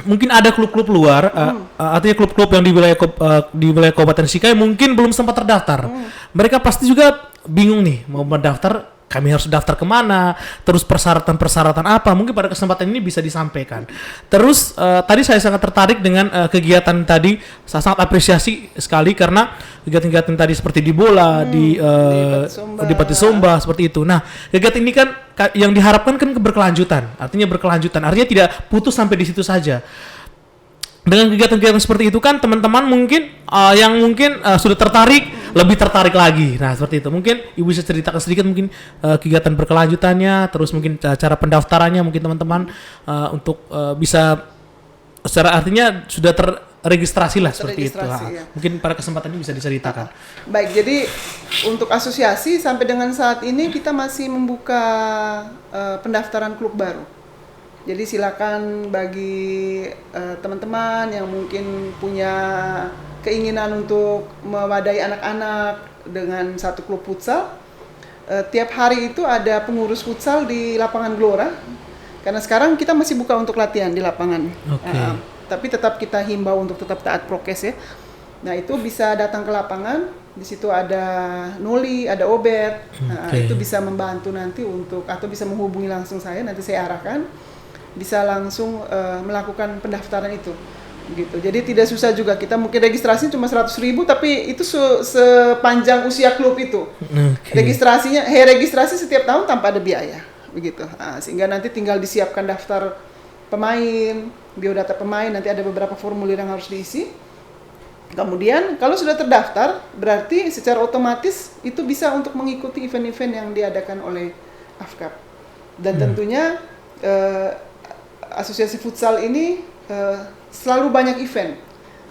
mungkin ada klub-klub luar, artinya klub-klub yang di wilayah Kabupaten Sikai mungkin belum sempat terdaftar. Mereka pasti juga bingung nih mau mendaftar. Kami harus daftar kemana? Terus persyaratan apa? Mungkin pada kesempatan ini bisa disampaikan. Terus tadi saya sangat tertarik dengan kegiatan tadi. Saya sangat apresiasi sekali karena kegiatan-kegiatan tadi seperti di Bola, di Patisomba seperti itu. Nah, kegiatan ini kan yang diharapkan kan keberkelanjutan. Artinya berkelanjutan. Artinya tidak putus sampai di situ saja. Dengan kegiatan-kegiatan seperti itu kan teman-teman mungkin yang mungkin sudah tertarik lebih tertarik lagi. Nah seperti itu mungkin Ibu bisa ceritakan sedikit mungkin kegiatan berkelanjutannya, terus mungkin cara pendaftarannya mungkin teman-teman untuk bisa secara artinya sudah terregistrasi lah seperti itu. Ya. Mungkin pada kesempatan ini bisa diceritakan. Baik, jadi untuk asosiasi sampai dengan saat ini kita masih membuka pendaftaran klub baru. Jadi silakan bagi teman-teman yang mungkin punya keinginan untuk mewadahi anak-anak dengan satu klub futsal. Tiap hari itu ada pengurus futsal di lapangan Gelora. Karena sekarang kita masih buka untuk latihan di lapangan. Tapi tetap kita himbau untuk tetap taat prokes ya. Nah itu bisa datang ke lapangan. Di situ ada Noli, ada Obet. Itu bisa membantu nanti untuk atau bisa menghubungi langsung saya. Nanti saya arahkan. Bisa langsung melakukan pendaftaran itu, gitu. Jadi tidak susah juga. Kita mungkin registrasi cuma 100.000, tapi itu sepanjang usia klub itu. Registrasi setiap tahun tanpa ada biaya, begitu. Sehingga nanti tinggal disiapkan daftar pemain, biodata pemain. Nanti ada beberapa formulir yang harus diisi. Kemudian kalau sudah terdaftar, berarti secara otomatis itu bisa untuk mengikuti event-event yang diadakan oleh AFKAP. Dan tentunya asosiasi futsal ini selalu banyak event,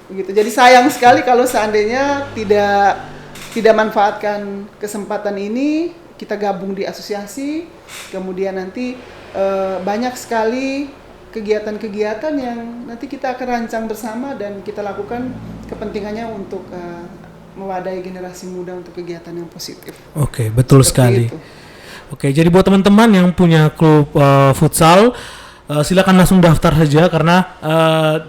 begitu. Jadi sayang sekali kalau seandainya tidak manfaatkan kesempatan ini, kita gabung di asosiasi, kemudian nanti banyak sekali kegiatan-kegiatan yang nanti kita akan rancang bersama dan kita lakukan kepentingannya untuk mewadahi generasi muda untuk kegiatan yang positif. Oke, betul sekali. Itu. Oke, jadi buat teman-teman yang punya klub futsal, silakan langsung daftar saja karena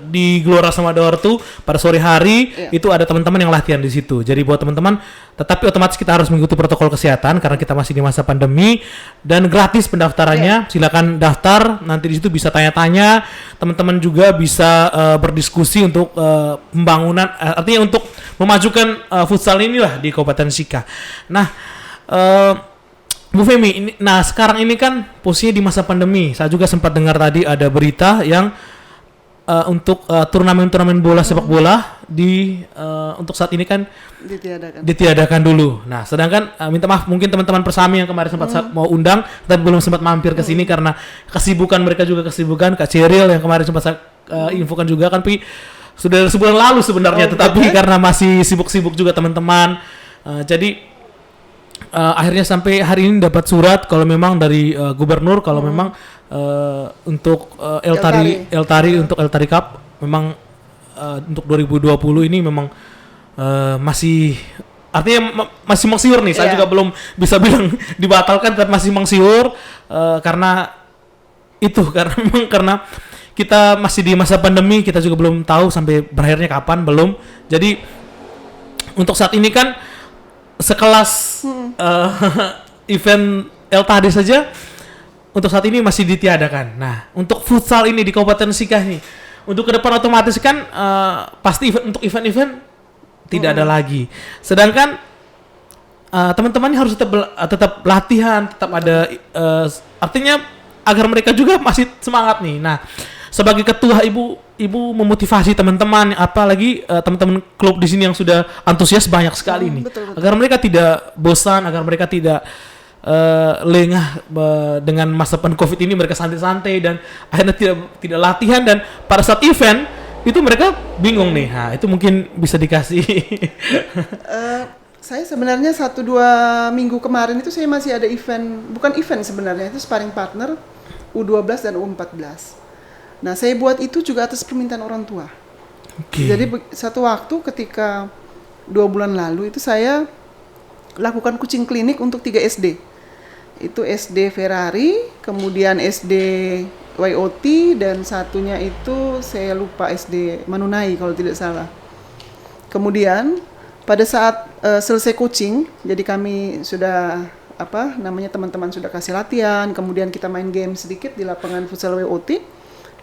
di Gelora Samador tuh pada sore hari itu ada teman-teman yang latihan di situ. Jadi buat teman-teman, tetapi otomatis kita harus mengikuti protokol kesehatan karena kita masih di masa pandemi dan gratis pendaftarannya. Silakan daftar, nanti di situ bisa tanya-tanya. Teman-teman juga bisa berdiskusi untuk pembangunan, artinya untuk memajukan futsal inilah di Kabupaten Sika. Nah, Bu Femi, nah sekarang ini kan posisinya di masa pandemi. Saya juga sempat dengar tadi ada berita yang untuk turnamen bola sepak bola untuk saat ini kan ditiadakan dulu. Nah, sedangkan minta maaf mungkin teman-teman Persami yang kemarin sempat mau undang tapi belum sempat mampir ke sini karena kesibukan mereka juga kesibukan. Kak Ceril yang kemarin sempat saya infokan juga kan, sudah sebulan lalu sebenarnya, tetapi karena masih sibuk-sibuk juga teman-teman. Jadi akhirnya sampai hari ini dapat surat kalau memang dari gubernur kalau memang untuk Eltari untuk Eltari Cup memang untuk 2020 ini memang masih artinya masih mangsiur nih. Saya juga belum bisa bilang dibatalkan tapi masih mangsiur karena memang karena kita masih di masa pandemi, kita juga belum tahu sampai berakhirnya kapan, belum. Jadi untuk saat ini kan sekelas event Eltadi saja untuk saat ini masih ditiadakan. Nah, untuk futsal ini di Kabupaten Sika nih, untuk ke depan otomatis kan pasti untuk event-event tidak ada lagi. Sedangkan teman-teman harus tetap latihan, tetap ada artinya agar mereka juga masih semangat nih. Nah, sebagai ketua ibu memotivasi teman-teman, apalagi teman-teman klub di sini yang sudah antusias banyak sekali nih, betul. Agar mereka tidak bosan, agar mereka tidak lengah dengan masa Covid ini, mereka santai-santai dan akhirnya tidak latihan dan pada saat event itu mereka bingung nih. Nah, itu mungkin bisa dikasih. Saya sebenarnya 1-2 minggu kemarin itu saya masih ada event, bukan event sebenarnya, itu sparring partner U12 dan U14. Nah, saya buat itu juga atas permintaan orang tua. Jadi satu waktu ketika 2 bulan lalu itu saya lakukan coaching klinik untuk 3 SD. Itu SD Ferrari, kemudian SD YOT, dan satunya itu saya lupa SD Manunai kalau tidak salah. Kemudian pada saat selesai coaching, jadi kami sudah teman-teman sudah kasih latihan, kemudian kita main game sedikit di lapangan futsal YOT.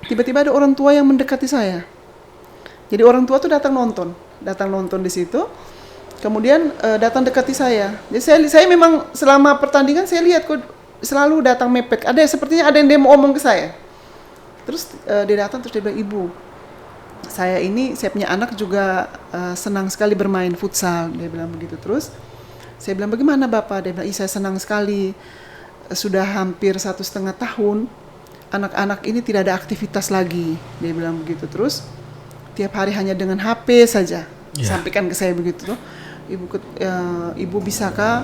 Tiba-tiba ada orang tua yang mendekati saya. Jadi orang tua tuh datang nonton di situ. Kemudian datang dekati saya. Jadi saya memang selama pertandingan saya lihat kok selalu datang mepet. Sepertinya ada yang dia mau omong ke saya. Terus dia datang terus dia bilang, "Ibu, saya punya anak juga senang sekali bermain futsal." Dia bilang begitu. Terus saya bilang, "Bagaimana Bapak?" Dia bilang, "Saya senang sekali. Sudah hampir 1,5 tahun. Anak-anak ini tidak ada aktivitas lagi." Dia bilang begitu. Terus tiap hari hanya dengan HP saja. Sampaikan ke saya begitu tuh. Ibu bisakah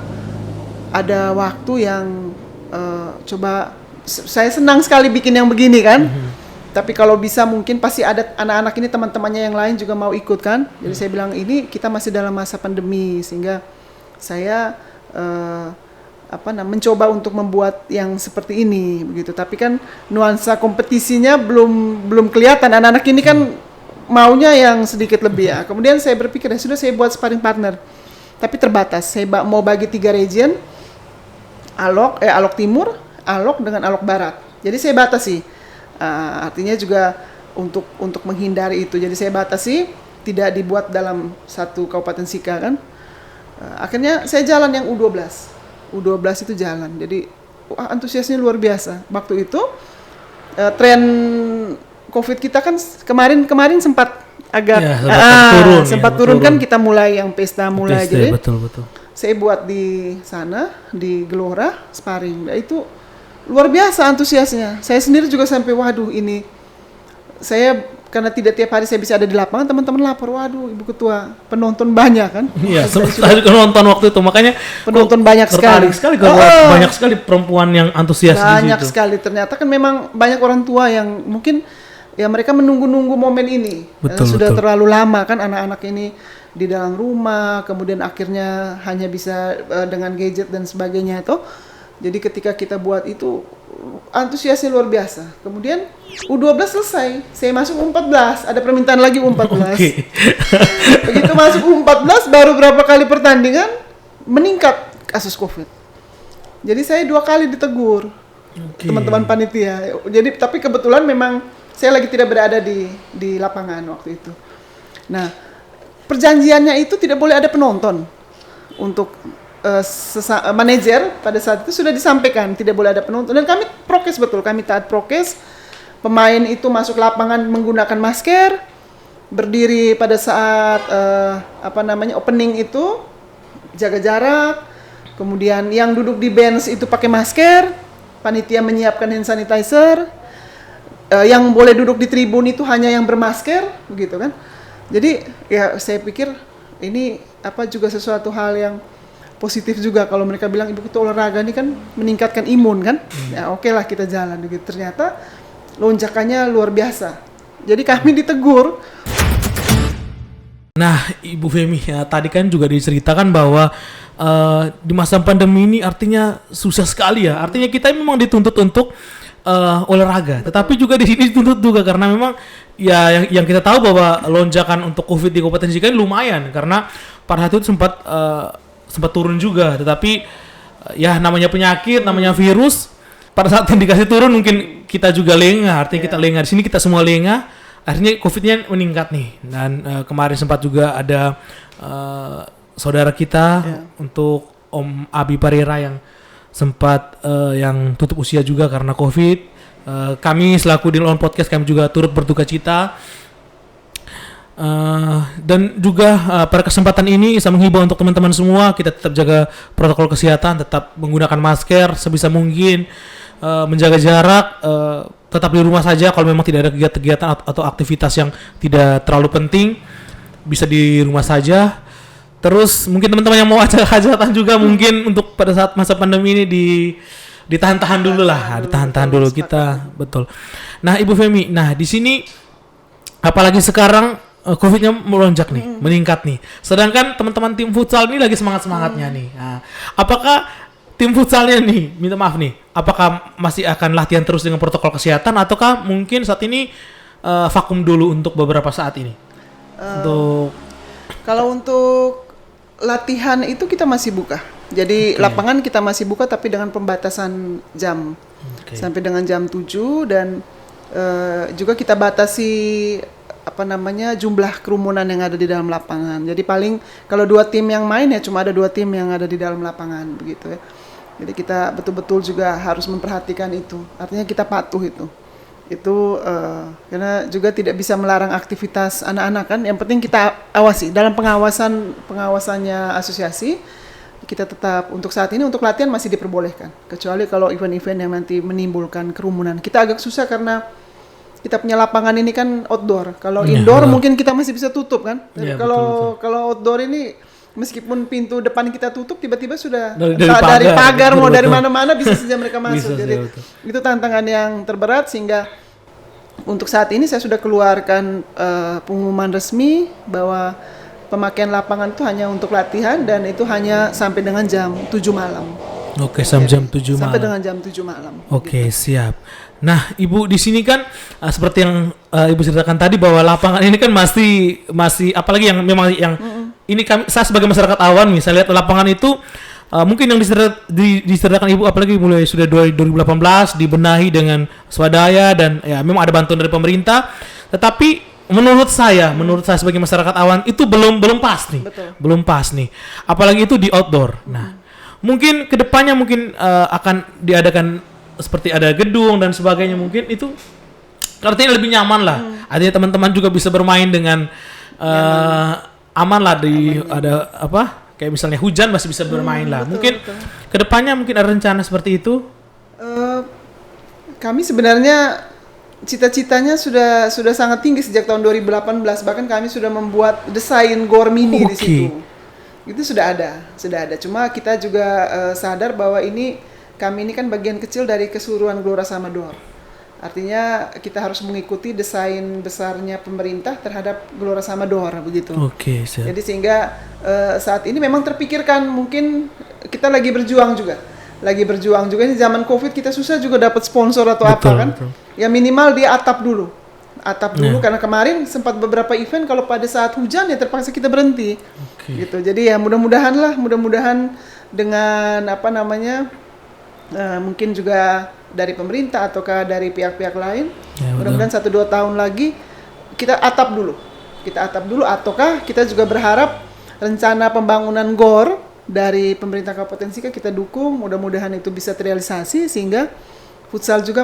ada waktu yang coba, saya senang sekali bikin yang begini kan. Tapi kalau bisa mungkin pasti ada anak-anak ini teman-temannya yang lain juga mau ikut kan. Jadi saya bilang ini kita masih dalam masa pandemi sehingga saya mencoba untuk membuat yang seperti ini begitu. Tapi kan nuansa kompetisinya belum kelihatan. Anak-anak ini kan maunya yang sedikit lebih ya. Kemudian saya berpikir sudah saya buat sparring partner. Tapi terbatas. Saya mau bagi 3 region. Alok Timur, Alok dengan Alok Barat. Jadi saya batasi. Artinya juga untuk menghindari itu. Jadi saya batasi, tidak dibuat dalam satu Kabupaten Sika kan. Akhirnya saya jalan yang U12 itu jalan. Jadi antusiasnya luar biasa. Waktu itu tren Covid kita kan kemarin sempat agak turun kan, kita mulai yang pesta mulai. Jadi betul. Saya buat di sana di Gelora sparring. Itu luar biasa antusiasnya. Saya sendiri juga sampai waduh ini saya karena tidak tiap hari saya bisa ada di lapangan, teman-teman lapor, waduh Ibu Ketua, penonton banyak kan? Iya, saya juga nonton waktu itu, makanya penonton banyak sekali. Banyak sekali perempuan yang antusias di situ. Banyak sekali, ternyata kan memang banyak orang tua yang mungkin ya mereka menunggu-nunggu momen ini. Sudah terlalu lama kan anak-anak ini di dalam rumah, kemudian akhirnya hanya bisa dengan gadget dan sebagainya itu. Jadi ketika kita buat itu antusiasnya luar biasa. Kemudian U12 selesai, saya masuk U14, ada permintaan lagi U14. Begitu masuk U14 baru berapa kali pertandingan meningkat kasus COVID. Jadi saya 2 kali ditegur teman-teman panitia. Jadi tapi kebetulan memang saya lagi tidak berada di lapangan waktu itu. Nah, perjanjiannya itu tidak boleh ada penonton untuk manajer pada saat itu sudah disampaikan tidak boleh ada penonton dan kami prokes betul, kami taat prokes. Pemain itu masuk lapangan menggunakan masker, berdiri pada saat opening itu jaga jarak, kemudian yang duduk di bench itu pakai masker, panitia menyiapkan hand sanitizer, yang boleh duduk di tribun itu hanya yang bermasker, begitu kan. Jadi ya saya pikir ini juga sesuatu hal yang positif juga kalau mereka bilang Ibu Ketua olahraga ini kan meningkatkan imun kan. Ya oke lah kita jalan gitu. Ternyata lonjakannya luar biasa. Jadi kami ditegur. Nah, Ibu Femi ya, tadi kan juga diceritakan bahwa di masa pandemi ini artinya susah sekali ya. Artinya kita memang dituntut untuk olahraga, tetapi juga di sini dituntut juga karena memang ya yang kita tahu bahwa lonjakan untuk COVID di Kabupaten Sika ini lumayan karena pada saat itu sempat turun juga, tetapi ya namanya penyakit, namanya virus, pada saat yang dikasih turun mungkin kita juga lengah, artinya kita lengah, di sini kita semua lengah, akhirnya COVID-nya meningkat nih. Dan kemarin sempat juga ada saudara kita untuk Om Abi Parera yang sempat yang tutup usia juga karena COVID. Kami selaku di Lawan Podcast kami juga turut berduka cita. Dan juga pada kesempatan ini saya menghimbau untuk teman-teman semua, kita tetap jaga protokol kesehatan, tetap menggunakan masker sebisa mungkin, menjaga jarak, tetap di rumah saja kalau memang tidak ada kegiatan atau aktivitas yang tidak terlalu penting, bisa di rumah saja. Terus mungkin teman-teman yang mau hajatan juga mungkin untuk pada saat masa pandemi ini ditahan-tahan dulu lah, ditahan-tahan dulu kita, betul. Nah, Ibu Femi, nah di sini apalagi sekarang COVID-nya melonjak nih, meningkat nih. Sedangkan teman-teman tim futsal ini lagi semangat-semangatnya nih. Nah, apakah tim futsalnya nih, minta maaf nih, apakah masih akan latihan terus dengan protokol kesehatan ataukah mungkin saat ini vakum dulu untuk beberapa saat ini? Kalau untuk latihan itu kita masih buka. Jadi lapangan kita masih buka tapi dengan pembatasan jam. Sampai dengan jam 7 dan juga kita batasi jumlah kerumunan yang ada di dalam lapangan. Jadi paling kalau 2 tim yang main ya cuma ada 2 tim yang ada di dalam lapangan begitu ya. Jadi kita betul-betul juga harus memperhatikan itu. Artinya kita patuh itu. Itu karena juga tidak bisa melarang aktivitas anak-anak kan. Yang penting kita awasi dalam pengawasannya asosiasi. Kita tetap untuk saat ini untuk latihan masih diperbolehkan. Kecuali kalau event-event yang nanti menimbulkan kerumunan. Kita agak susah karena kita punya lapangan ini kan outdoor. Kalau indoor mungkin kita masih bisa tutup kan. Kalau outdoor ini meskipun pintu depan kita tutup tiba-tiba sudah dari pagar mau dari mana-mana bisa saja mereka masuk. Jadi itu tantangan yang terberat sehingga untuk saat ini saya sudah keluarkan pengumuman resmi bahwa pemakaian lapangan itu hanya untuk latihan dan itu hanya sampai dengan jam 7 malam. Oke, sampai jam 7 malam. Sampai dengan jam 7 malam. Oke, siap. Nah, Ibu di sini kan seperti yang Ibu ceritakan tadi bahwa lapangan ini kan masih apalagi yang memang yang ini saya sebagai masyarakat awam nih, saya lihat lapangan itu mungkin yang disediakan Ibu apalagi mulai sudah 2018 dibenahi dengan swadaya dan ya memang ada bantuan dari pemerintah, tetapi menurut saya sebagai masyarakat awam itu belum pas nih. Betul. Belum pas nih. Apalagi itu di outdoor. Nah, mungkin kedepannya akan diadakan seperti ada gedung dan sebagainya, mungkin itu artinya lebih nyaman lah. Artinya teman-teman juga bisa bermain dengan aman lah ada kayak misalnya hujan masih bisa bermain lah. Mungkin kedepannya mungkin ada rencana seperti itu. Kami sebenarnya cita-citanya sudah sangat tinggi sejak tahun 2018, bahkan kami sudah membuat desain GOR mini di situ. Itu sudah ada. Cuma kita juga sadar bahwa kami ini kan bagian kecil dari keseluruhan Gelora Samador. Artinya kita harus mengikuti desain besarnya pemerintah terhadap Gelora Samador begitu. Jadi sehingga saat ini memang terpikirkan, mungkin kita lagi berjuang juga ini zaman Covid, kita susah juga dapat sponsor atau apa kan. Ya minimal dia atap dulu karena kemarin sempat beberapa event kalau pada saat hujan ya terpaksa kita berhenti. Gitu. Jadi ya mudah-mudahan dengan mungkin juga dari pemerintah ataukah dari pihak-pihak lain, mudah-mudahan 1-2 tahun lagi kita atap dulu ataukah kita juga berharap rencana pembangunan GOR dari pemerintah Kabupaten Sika kita dukung, mudah-mudahan itu bisa terrealisasi sehingga futsal juga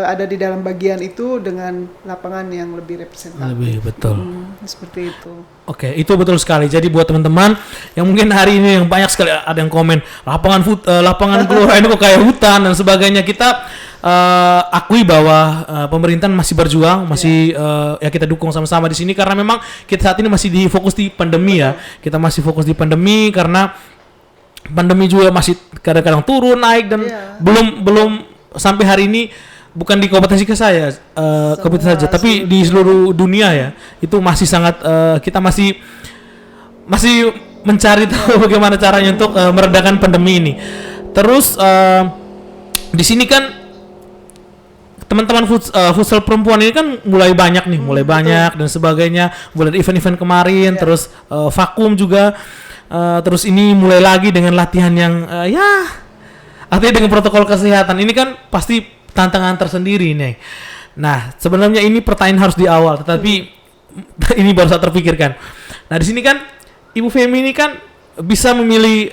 ada di dalam bagian itu dengan lapangan yang lebih representatif. Betul. Seperti itu. Oke, itu betul sekali. Jadi buat teman-teman yang mungkin hari ini yang banyak sekali ada yang komen lapangan Gelora ini kok kayak hutan dan sebagainya, kita akui bahwa pemerintahan masih berjuang, ya kita dukung sama-sama di sini karena memang kita saat ini masih fokus di pandemi ya. Kita masih fokus di pandemi karena pandemi juga masih kadang-kadang turun naik dan belum sampai hari ini bukan di Kabupaten Sika Kabupaten saja, tapi di seluruh dunia ya. Itu masih sangat kita masih mencari tahu bagaimana caranya untuk meredakan pandemi ini. Terus di sini kan teman-teman futsal perempuan ini kan mulai banyak dan sebagainya. Mulai event-event kemarin, terus vakum juga, terus ini mulai lagi dengan latihan yang artinya dengan protokol kesehatan. Ini kan pasti tantangan tersendiri nih. Nah, sebenarnya ini pertanyaan harus di awal, tetapi ini baru saat terpikirkan. Nah, di sini kan Ibu Femi ini kan bisa memilih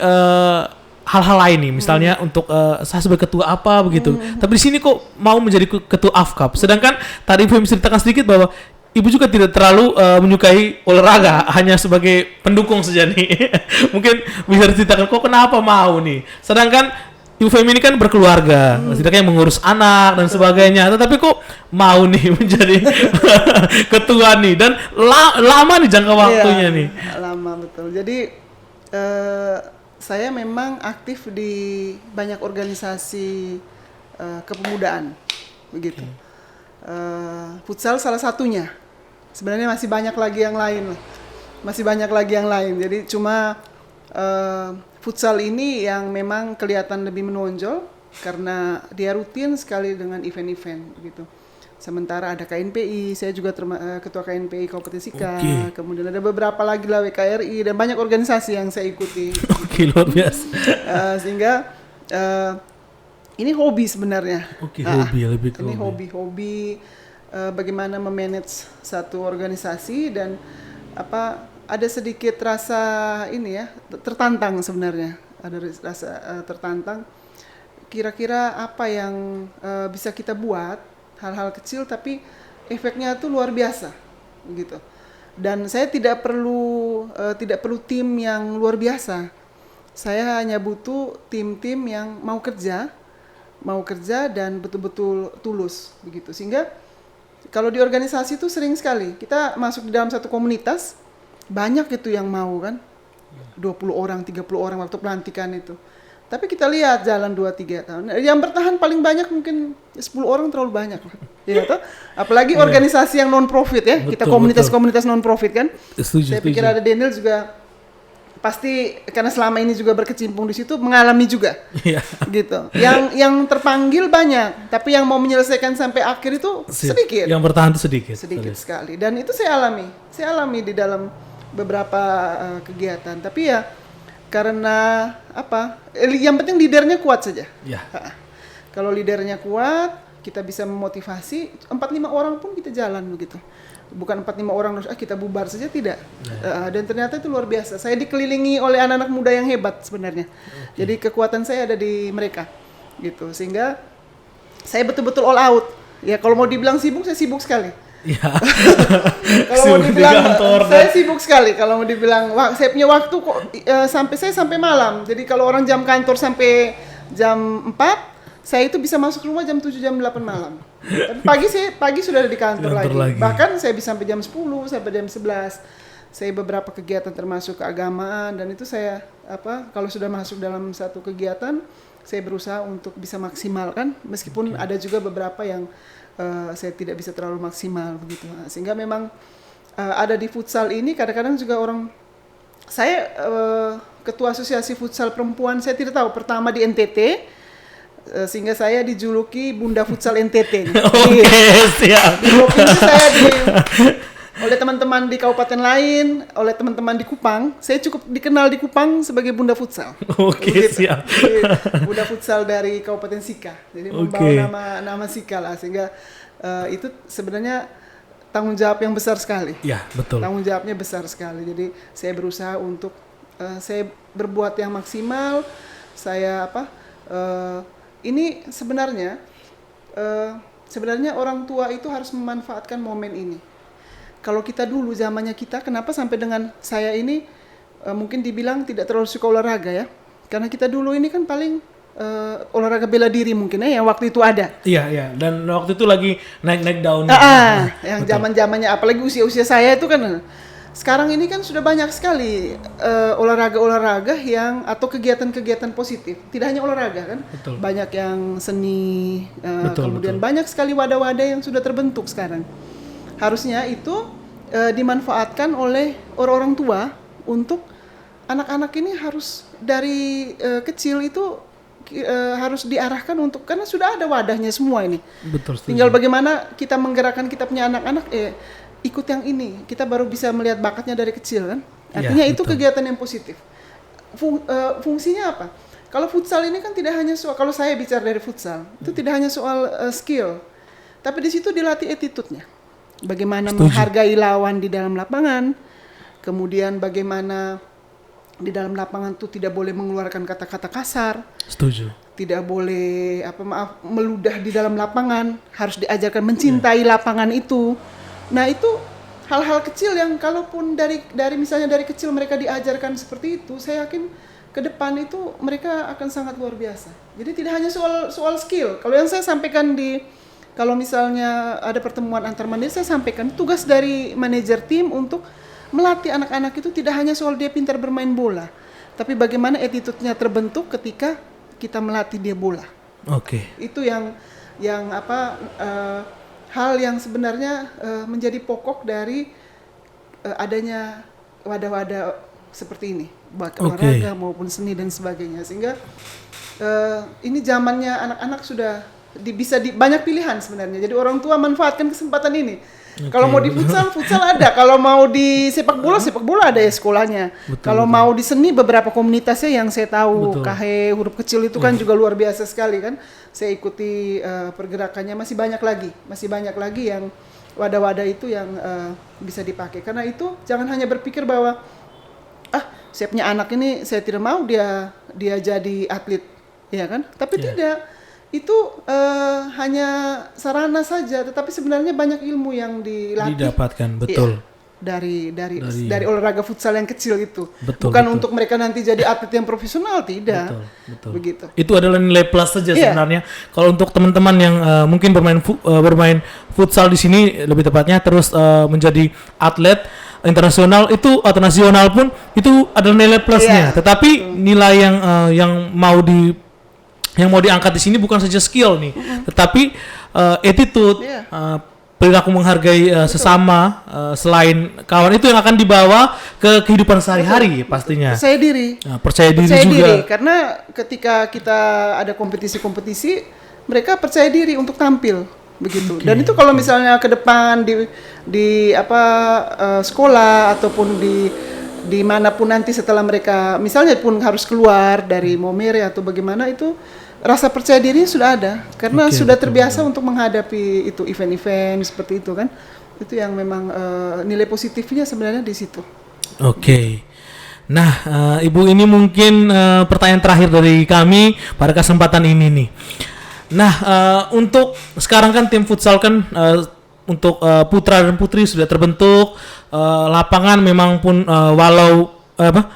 hal-hal lain nih, misalnya untuk saya sebagai ketua apa begitu. Tapi di sini kok mau menjadi ketua AFKAP. Sedangkan tadi Ibu Femi ceritakan sedikit bahwa Ibu juga tidak terlalu menyukai olahraga, hanya sebagai pendukung saja nih. Mungkin bisa diceritakan kok kenapa mau nih. Sedangkan Ibu Femi ini kan berkeluarga, setidaknya mengurus anak dan sebagainya. Tetapi kok mau nih menjadi ketua nih, dan lama nih jangka waktunya nih. Lama betul. Jadi saya memang aktif di banyak organisasi kepemudaan, begitu. Futsal salah satunya. Sebenarnya masih banyak lagi yang lain. Jadi cuma futsal ini yang memang kelihatan lebih menonjol karena dia rutin sekali dengan event-event gitu. Sementara ada KNPI, saya juga ketua KNPI Kabupaten Sika, kemudian ada beberapa lagi lah WKRI dan banyak organisasi yang saya ikuti. Luar biasa. Sehingga ini hobi sebenarnya. Ini hobi bagaimana memanage satu organisasi dan ada sedikit rasa tertantang sebenarnya. Ada rasa tertantang. Kira-kira apa yang bisa kita buat, hal-hal kecil tapi efeknya tuh luar biasa, gitu. Dan saya tidak perlu tim yang luar biasa. Saya hanya butuh tim-tim yang mau kerja dan betul-betul tulus, begitu. Sehingga kalau di organisasi itu sering sekali kita masuk di dalam satu komunitas. Banyak itu yang mau kan, 20 orang, 30 orang waktu pelantikan itu. Tapi kita lihat jalan 2-3 tahun. Yang bertahan paling banyak mungkin 10 orang terlalu banyak. Ya, toh? Apalagi organisasi yang non-profit ya. Betul, kita komunitas non-profit kan. Saya pikir ada Daniel juga pasti karena selama ini juga berkecimpung di situ mengalami juga. Gitu. Yang terpanggil banyak, tapi yang mau menyelesaikan sampai akhir itu sedikit. Yang bertahan itu sedikit sekali. Dan itu saya alami di dalam beberapa kegiatan. Tapi ya karena yang penting leadernya kuat saja. Kalau leadernya kuat, kita bisa memotivasi 4-5 orang pun kita jalan begitu. Bukan 4-5 orang kita bubar saja, tidak. Dan ternyata itu luar biasa. Saya dikelilingi oleh anak-anak muda yang hebat sebenarnya. Jadi kekuatan saya ada di mereka gitu. Sehingga saya betul-betul all out. Ya kalau mau dibilang sibuk, saya sibuk sekali. Kalau mau dibilang saya sibuk sekali. Kalau mau dibilang saya punya waktu kok sampai malam. Jadi kalau orang jam kantor sampai jam 4, saya itu bisa masuk rumah jam 7 jam 8 malam. Tapi pagi sudah ada di kantor lagi. Bahkan saya bisa sampai jam 10 sampai jam 11. Saya beberapa kegiatan termasuk keagamaan, dan itu saya kalau sudah masuk dalam satu kegiatan, saya berusaha untuk bisa maksimalkan, meskipun ada juga beberapa yang saya tidak bisa terlalu maksimal begitu. Sehingga memang ada di futsal ini kadang-kadang juga saya ketua asosiasi futsal perempuan, saya tidak tahu, pertama di NTT, sehingga saya dijuluki Bunda Futsal NTT. Oke, siap. Di provinsi saya oleh teman-teman di kabupaten lain, oleh teman-teman di Kupang, saya cukup dikenal di Kupang sebagai Bunda Futsal. Oke, siap. Jadi, Bunda Futsal dari Kabupaten Sika. Jadi membawa nama Sika lah, sehingga itu sebenarnya tanggung jawab yang besar sekali. Ya, betul. Tanggung jawabnya besar sekali. Jadi saya berusaha untuk saya berbuat yang maksimal. Saya ini sebenarnya orang tua itu harus memanfaatkan momen ini. Kalau kita dulu zamannya kita, kenapa sampai dengan saya ini mungkin dibilang tidak terlalu suka olahraga ya? Karena kita dulu ini kan paling olahraga bela diri mungkin yang waktu itu ada. Iya. Dan waktu itu lagi naik daun. Yang zaman-zamannya, apalagi usia saya itu kan. Sekarang ini kan sudah banyak sekali olahraga-olahraga atau kegiatan-kegiatan positif. Tidak hanya olahraga kan, betul. Banyak yang seni, kemudian banyak sekali wadah-wadah yang sudah terbentuk sekarang. Harusnya itu dimanfaatkan oleh orang-orang tua untuk anak-anak ini harus dari kecil itu harus diarahkan untuk, karena sudah ada wadahnya semua ini. Betul. Tinggal bagaimana kita menggerakkan kita punya anak-anak ikut yang ini. Kita baru bisa melihat bakatnya dari kecil kan. Artinya itu kegiatan yang positif. Fungsinya apa? Kalau futsal ini kan tidak hanya soal, kalau saya bicara dari futsal, itu tidak hanya soal skill, tapi di situ dilatih attitude-nya. Bagaimana menghargai lawan di dalam lapangan, kemudian bagaimana di dalam lapangan itu tidak boleh mengeluarkan kata-kata kasar. Setuju. Tidak boleh meludah di dalam lapangan, harus diajarkan mencintai lapangan itu. Nah, itu hal-hal kecil yang kalaupun dari misalnya dari kecil mereka diajarkan seperti itu, saya yakin ke depan itu mereka akan sangat luar biasa. Jadi tidak hanya soal skill. Kalau yang saya sampaikan kalau misalnya ada pertemuan antar manajer, saya sampaikan tugas dari manajer tim untuk melatih anak-anak itu tidak hanya soal dia pintar bermain bola, tapi bagaimana attitude-nya terbentuk ketika kita melatih dia bola. Oke. Itu yang hal yang sebenarnya menjadi pokok dari adanya wadah-wadah seperti ini, baik olahraga maupun seni dan sebagainya. Sehingga ini zamannya anak-anak sudah banyak pilihan sebenarnya. Jadi orang tua manfaatkan kesempatan ini. Kalau mau di futsal ada. Kalau mau di sepak bola ada ya sekolahnya. Kalau mau di seni, beberapa komunitasnya yang saya tahu, KH huruf kecil itu kan juga luar biasa sekali kan. Saya ikuti pergerakannya, masih banyak lagi yang wadah-wadah itu yang bisa dipakai. Karena itu jangan hanya berpikir bahwa saya punya anak ini, saya tidak mau dia jadi atlet, ya kan? Tapi tidak. Itu hanya sarana saja, tetapi sebenarnya banyak ilmu yang didapatkan, betul. Dari olahraga futsal yang kecil itu. Betul. Untuk mereka nanti jadi atlet yang profesional, tidak. Betul. Begitu. Itu adalah nilai plus saja sebenarnya. Kalau untuk teman-teman yang mungkin bermain futsal di sini, lebih tepatnya terus menjadi atlet internasional itu atau nasional pun itu adalah nilai plusnya. Tetapi nilai yang mau diangkat di sini bukan saja skill nih, tetapi attitude, perilaku menghargai sesama, selain kawan, itu yang akan dibawa ke kehidupan sehari-hari pastinya. Percaya diri juga. Karena ketika kita ada kompetisi-kompetisi, mereka percaya diri untuk tampil begitu. Dan itu kalau misalnya ke depan di sekolah ataupun di manapun nanti setelah mereka misalnya pun harus keluar dari Momere atau bagaimana, itu rasa percaya diri sudah ada karena sudah terbiasa untuk menghadapi itu event-event seperti itu kan. Itu yang memang nilai positifnya sebenarnya di situ. Oke. Nah, Ibu, ini mungkin pertanyaan terakhir dari kami pada kesempatan ini nih. Nah, untuk sekarang kan tim futsal kan untuk putra dan putri sudah terbentuk, lapangan memang pun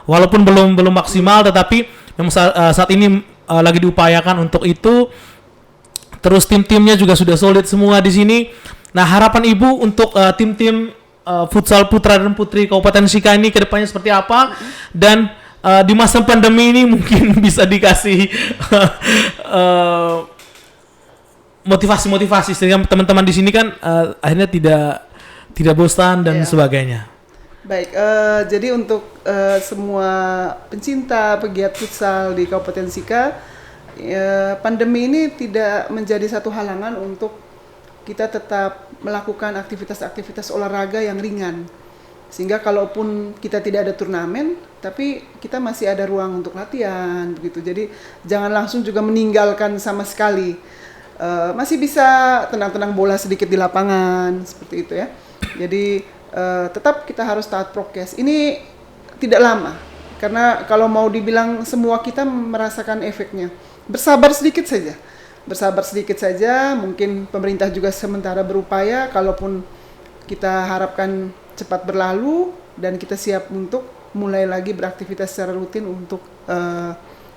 walaupun belum maksimal, tetapi memang saat ini lagi diupayakan untuk itu. Terus tim-timnya juga sudah solid semua di sini. Nah, harapan Ibu untuk tim-tim futsal putra dan putri Kabupaten Sika ini ke depannya seperti apa? Dan di masa pandemi ini mungkin bisa dikasih motivasi sehingga teman-teman di sini kan akhirnya tidak bosan dan sebagainya. Baik, jadi untuk semua pencinta pegiat futsal di Kabupaten Sika, pandemi ini tidak menjadi satu halangan untuk kita tetap melakukan aktivitas-aktivitas olahraga yang ringan. Sehingga kalaupun kita tidak ada turnamen, tapi kita masih ada ruang untuk latihan, begitu. Jadi jangan langsung juga meninggalkan sama sekali. Masih bisa tenang-tenang bola sedikit di lapangan, seperti itu ya. Jadi tetap kita harus taat prokes. Ini tidak lama, karena kalau mau dibilang semua kita merasakan efeknya. Bersabar sedikit saja, mungkin pemerintah juga sementara berupaya, kalaupun kita harapkan cepat berlalu, dan kita siap untuk mulai lagi beraktivitas secara rutin untuk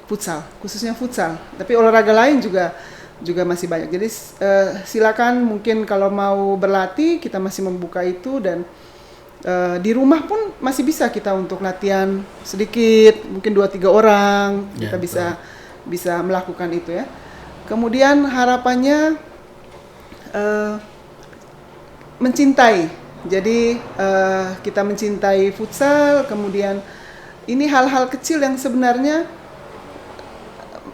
futsal, khususnya futsal. Tapi olahraga lain juga masih banyak. Jadi silakan, mungkin kalau mau berlatih, kita masih membuka itu, dan di rumah pun masih bisa kita untuk latihan sedikit, mungkin 2-3 orang kita bisa melakukan itu ya. Kemudian harapannya mencintai. Jadi kita mencintai futsal, kemudian ini hal-hal kecil yang sebenarnya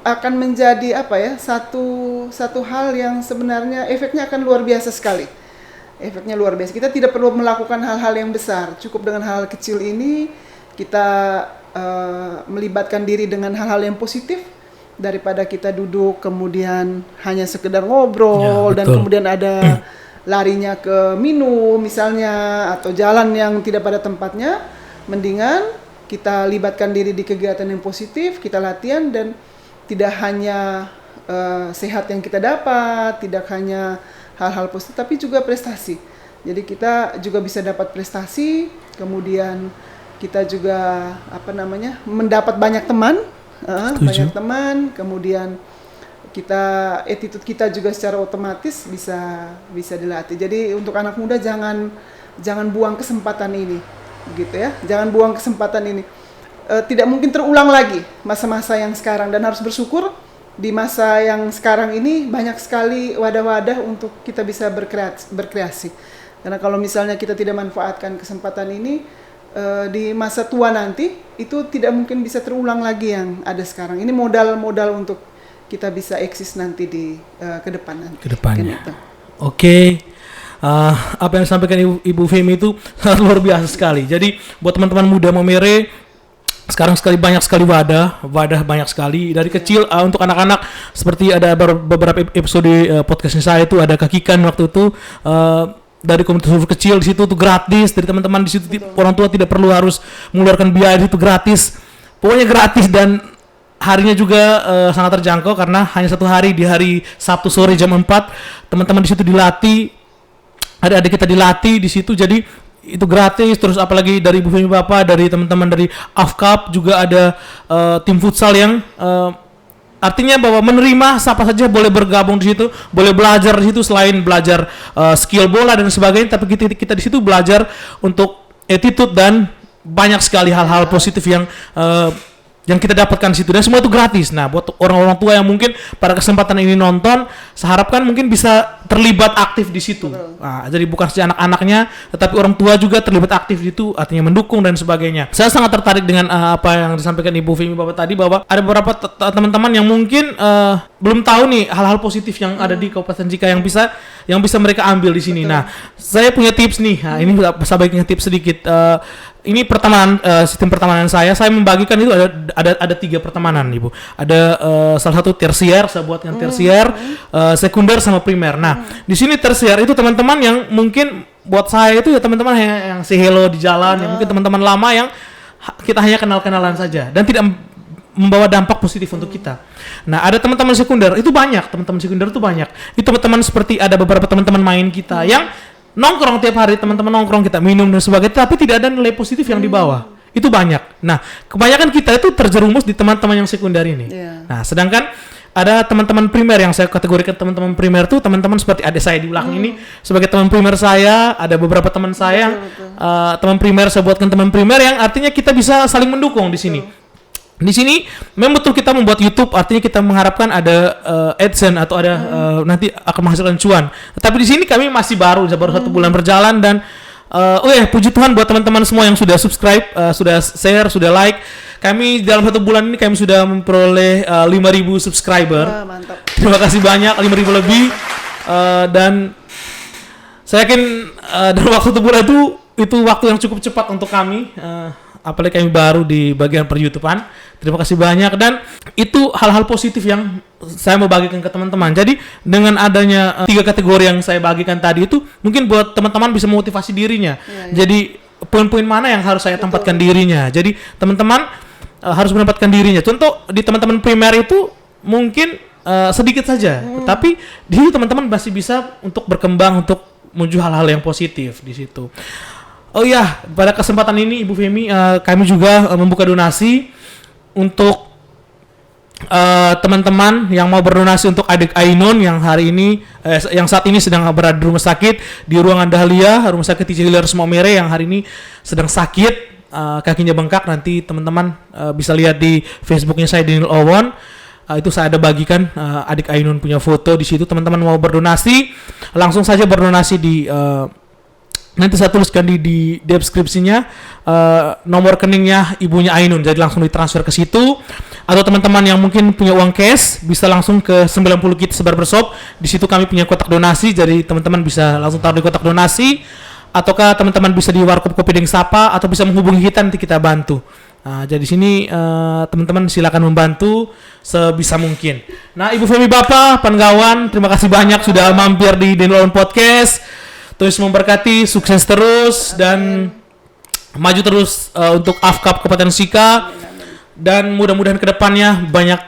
akan menjadi satu hal yang sebenarnya efeknya akan luar biasa sekali. Efeknya luar biasa. Kita tidak perlu melakukan hal-hal yang besar. Cukup dengan hal kecil ini kita melibatkan diri dengan hal-hal yang positif, daripada kita duduk kemudian hanya sekedar ngobrol dan kemudian ada larinya ke minum misalnya, atau jalan yang tidak pada tempatnya. Mendingan kita libatkan diri di kegiatan yang positif, kita latihan, dan tidak hanya sehat yang kita dapat, tidak hanya hal-hal positif, tapi juga prestasi. Jadi kita juga bisa dapat prestasi, kemudian kita juga mendapat banyak teman, kemudian attitude kita juga secara otomatis bisa dilatih. Jadi untuk anak muda jangan buang kesempatan ini, begitu ya. Jangan buang kesempatan ini. Tidak mungkin terulang lagi masa-masa yang sekarang, dan harus bersyukur di masa yang sekarang ini banyak sekali wadah-wadah untuk kita bisa berkreasi. Karena kalau misalnya kita tidak manfaatkan kesempatan ini, di masa tua nanti itu tidak mungkin bisa terulang lagi yang ada sekarang. Ini modal untuk kita bisa eksis nanti di kedepannya. Oke. Apa yang disampaikan Ibu Femi itu sangat luar biasa sekali. Jadi buat teman-teman muda Momere, sekarang banyak sekali wadah banyak sekali dari kecil. Untuk anak-anak, seperti ada beberapa episode podcastnya saya itu ada Kakikan waktu itu, dari komunitas kecil di situ tuh gratis, dari teman-teman di situ. Orang tua tidak perlu harus mengeluarkan biaya, itu gratis, pokoknya gratis, dan harinya juga sangat terjangkau karena hanya satu hari, di hari Sabtu sore jam 4 teman-teman di situ dilatih, adik-adik kita dilatih di situ, jadi itu gratis. Terus apalagi dari Ibu Femi Bapak, dari teman-teman dari AFCAP juga ada tim futsal yang artinya bahwa menerima siapa saja boleh bergabung di situ, boleh belajar di situ, selain belajar skill bola dan sebagainya, tapi kita di situ belajar untuk attitude dan banyak sekali hal-hal positif yang kita dapatkan di situ, dan semua itu gratis. Nah, buat orang-orang tua yang mungkin pada kesempatan ini nonton, saya harapkan mungkin bisa terlibat aktif di situ. Nah, jadi bukan saja anak-anaknya, tetapi orang tua juga terlibat aktif di situ, artinya mendukung dan sebagainya. Saya sangat tertarik dengan apa yang disampaikan Ibu Femi Bapak tadi, bahwa ada beberapa teman-teman yang mungkin belum tahu nih hal-hal positif yang ada di Kabupaten Sika yang bisa mereka ambil di sini. Nah, saya punya tips nih. Nah, ini sebaiknya tips sedikit. Ini sistem pertemanan saya membagikan itu ada 3 pertemanan, Ibu. Ada salah satu tersier, saya buatkan tersier, sekunder sama primer. Nah, di sini tersier itu teman-teman yang mungkin buat saya itu ya teman-teman yang say hello di jalan, yang mungkin teman-teman lama yang kita hanya kenal-kenalan saja dan tidak membawa dampak positif untuk kita. Nah, ada teman-teman sekunder, itu banyak. Teman-teman sekunder itu banyak. Itu teman-teman seperti ada beberapa teman-teman main kita yang nongkrong tiap hari, teman-teman nongkrong, kita minum dan sebagainya, tapi tidak ada nilai positif yang dibawa. Itu banyak. Nah, kebanyakan kita itu terjerumus di teman-teman yang sekunder ini. Nah, sedangkan ada teman-teman primer yang saya kategorikan teman-teman primer tuh teman-teman seperti adik saya di belakang ini sebagai teman primer saya, ada beberapa teman saya teman primer saya buatkan teman primer yang artinya kita bisa saling mendukung di sini. Di sini memang betul kita membuat YouTube, artinya kita mengharapkan ada AdSense atau ada nanti akan menghasilkan cuan. Tapi di sini kami masih baru 1 bulan berjalan dan puji Tuhan buat teman-teman semua yang sudah subscribe, sudah share, sudah like. Kami dalam 1 bulan ini kami sudah memperoleh 5.000 subscriber. Wah, mantap. Terima kasih banyak, 5.000 lebih. Dan saya yakin dalam waktu 1 bulan itu waktu yang cukup cepat untuk kami. Apalagi kami baru di bagian per-YouTubean. Terima kasih banyak dan itu hal-hal positif yang saya mau bagikan ke teman-teman. Jadi dengan adanya 3 kategori yang saya bagikan tadi itu mungkin buat teman-teman bisa memotivasi dirinya. Jadi poin-poin mana yang harus saya tempatkan dirinya. Jadi teman-teman harus menempatkan dirinya. Contoh di teman-teman primer itu mungkin sedikit saja, tapi di situ teman-teman masih bisa untuk berkembang untuk menuju hal-hal yang positif di situ. Oh iya, pada kesempatan ini Ibu Femi, kami juga membuka donasi untuk teman-teman yang mau berdonasi untuk adik Ainun yang hari ini, yang saat ini sedang berada di rumah sakit di ruangan Dahlia, rumah sakit Cijiliar Semomere yang hari ini sedang sakit, kakinya bengkak. Nanti teman-teman bisa lihat di Facebooknya saya Daniel Owon. Itu saya ada bagikan adik Ainun punya foto di situ. Teman-teman mau berdonasi, langsung saja berdonasi di nanti saya tuliskan di deskripsinya nomor rekeningnya ibunya Ainun, jadi langsung ditransfer ke situ. Atau teman-teman yang mungkin punya uang cash bisa langsung ke 90 Kids Barbershop. Di situ kami punya kotak donasi, jadi teman-teman bisa langsung taruh di kotak donasi. Ataukah teman-teman bisa di Warkop Kopi Deng Sapa atau bisa menghubungi kita, nanti kita bantu. Jadi sini teman-teman silakan membantu sebisa mungkin. Nah, Ibu Femi, Bapak, Penggawan, terima kasih banyak sudah mampir di Daniel Owon Podcast. Terus memberkati, sukses terus dan maju terus untuk AFKAP Kabupaten Sika, dan mudah-mudahan kedepannya banyak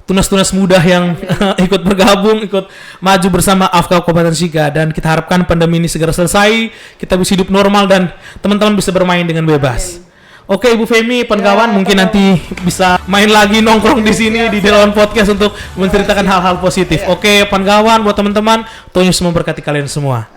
tunas-tunas muda yang ikut bergabung, ikut maju bersama AFKAP Kabupaten Sika, dan kita harapkan pandemi ini segera selesai, kita bisa hidup normal dan teman-teman bisa bermain dengan bebas. Oke, Ibu Femi, Penggawan, mungkin nanti bisa main lagi nongkrong di sini di Daniel Owon Podcast untuk menceritakan hal-hal positif. Oke, Penggawan, buat teman-teman, Tuhan Yesus memberkati kalian semua.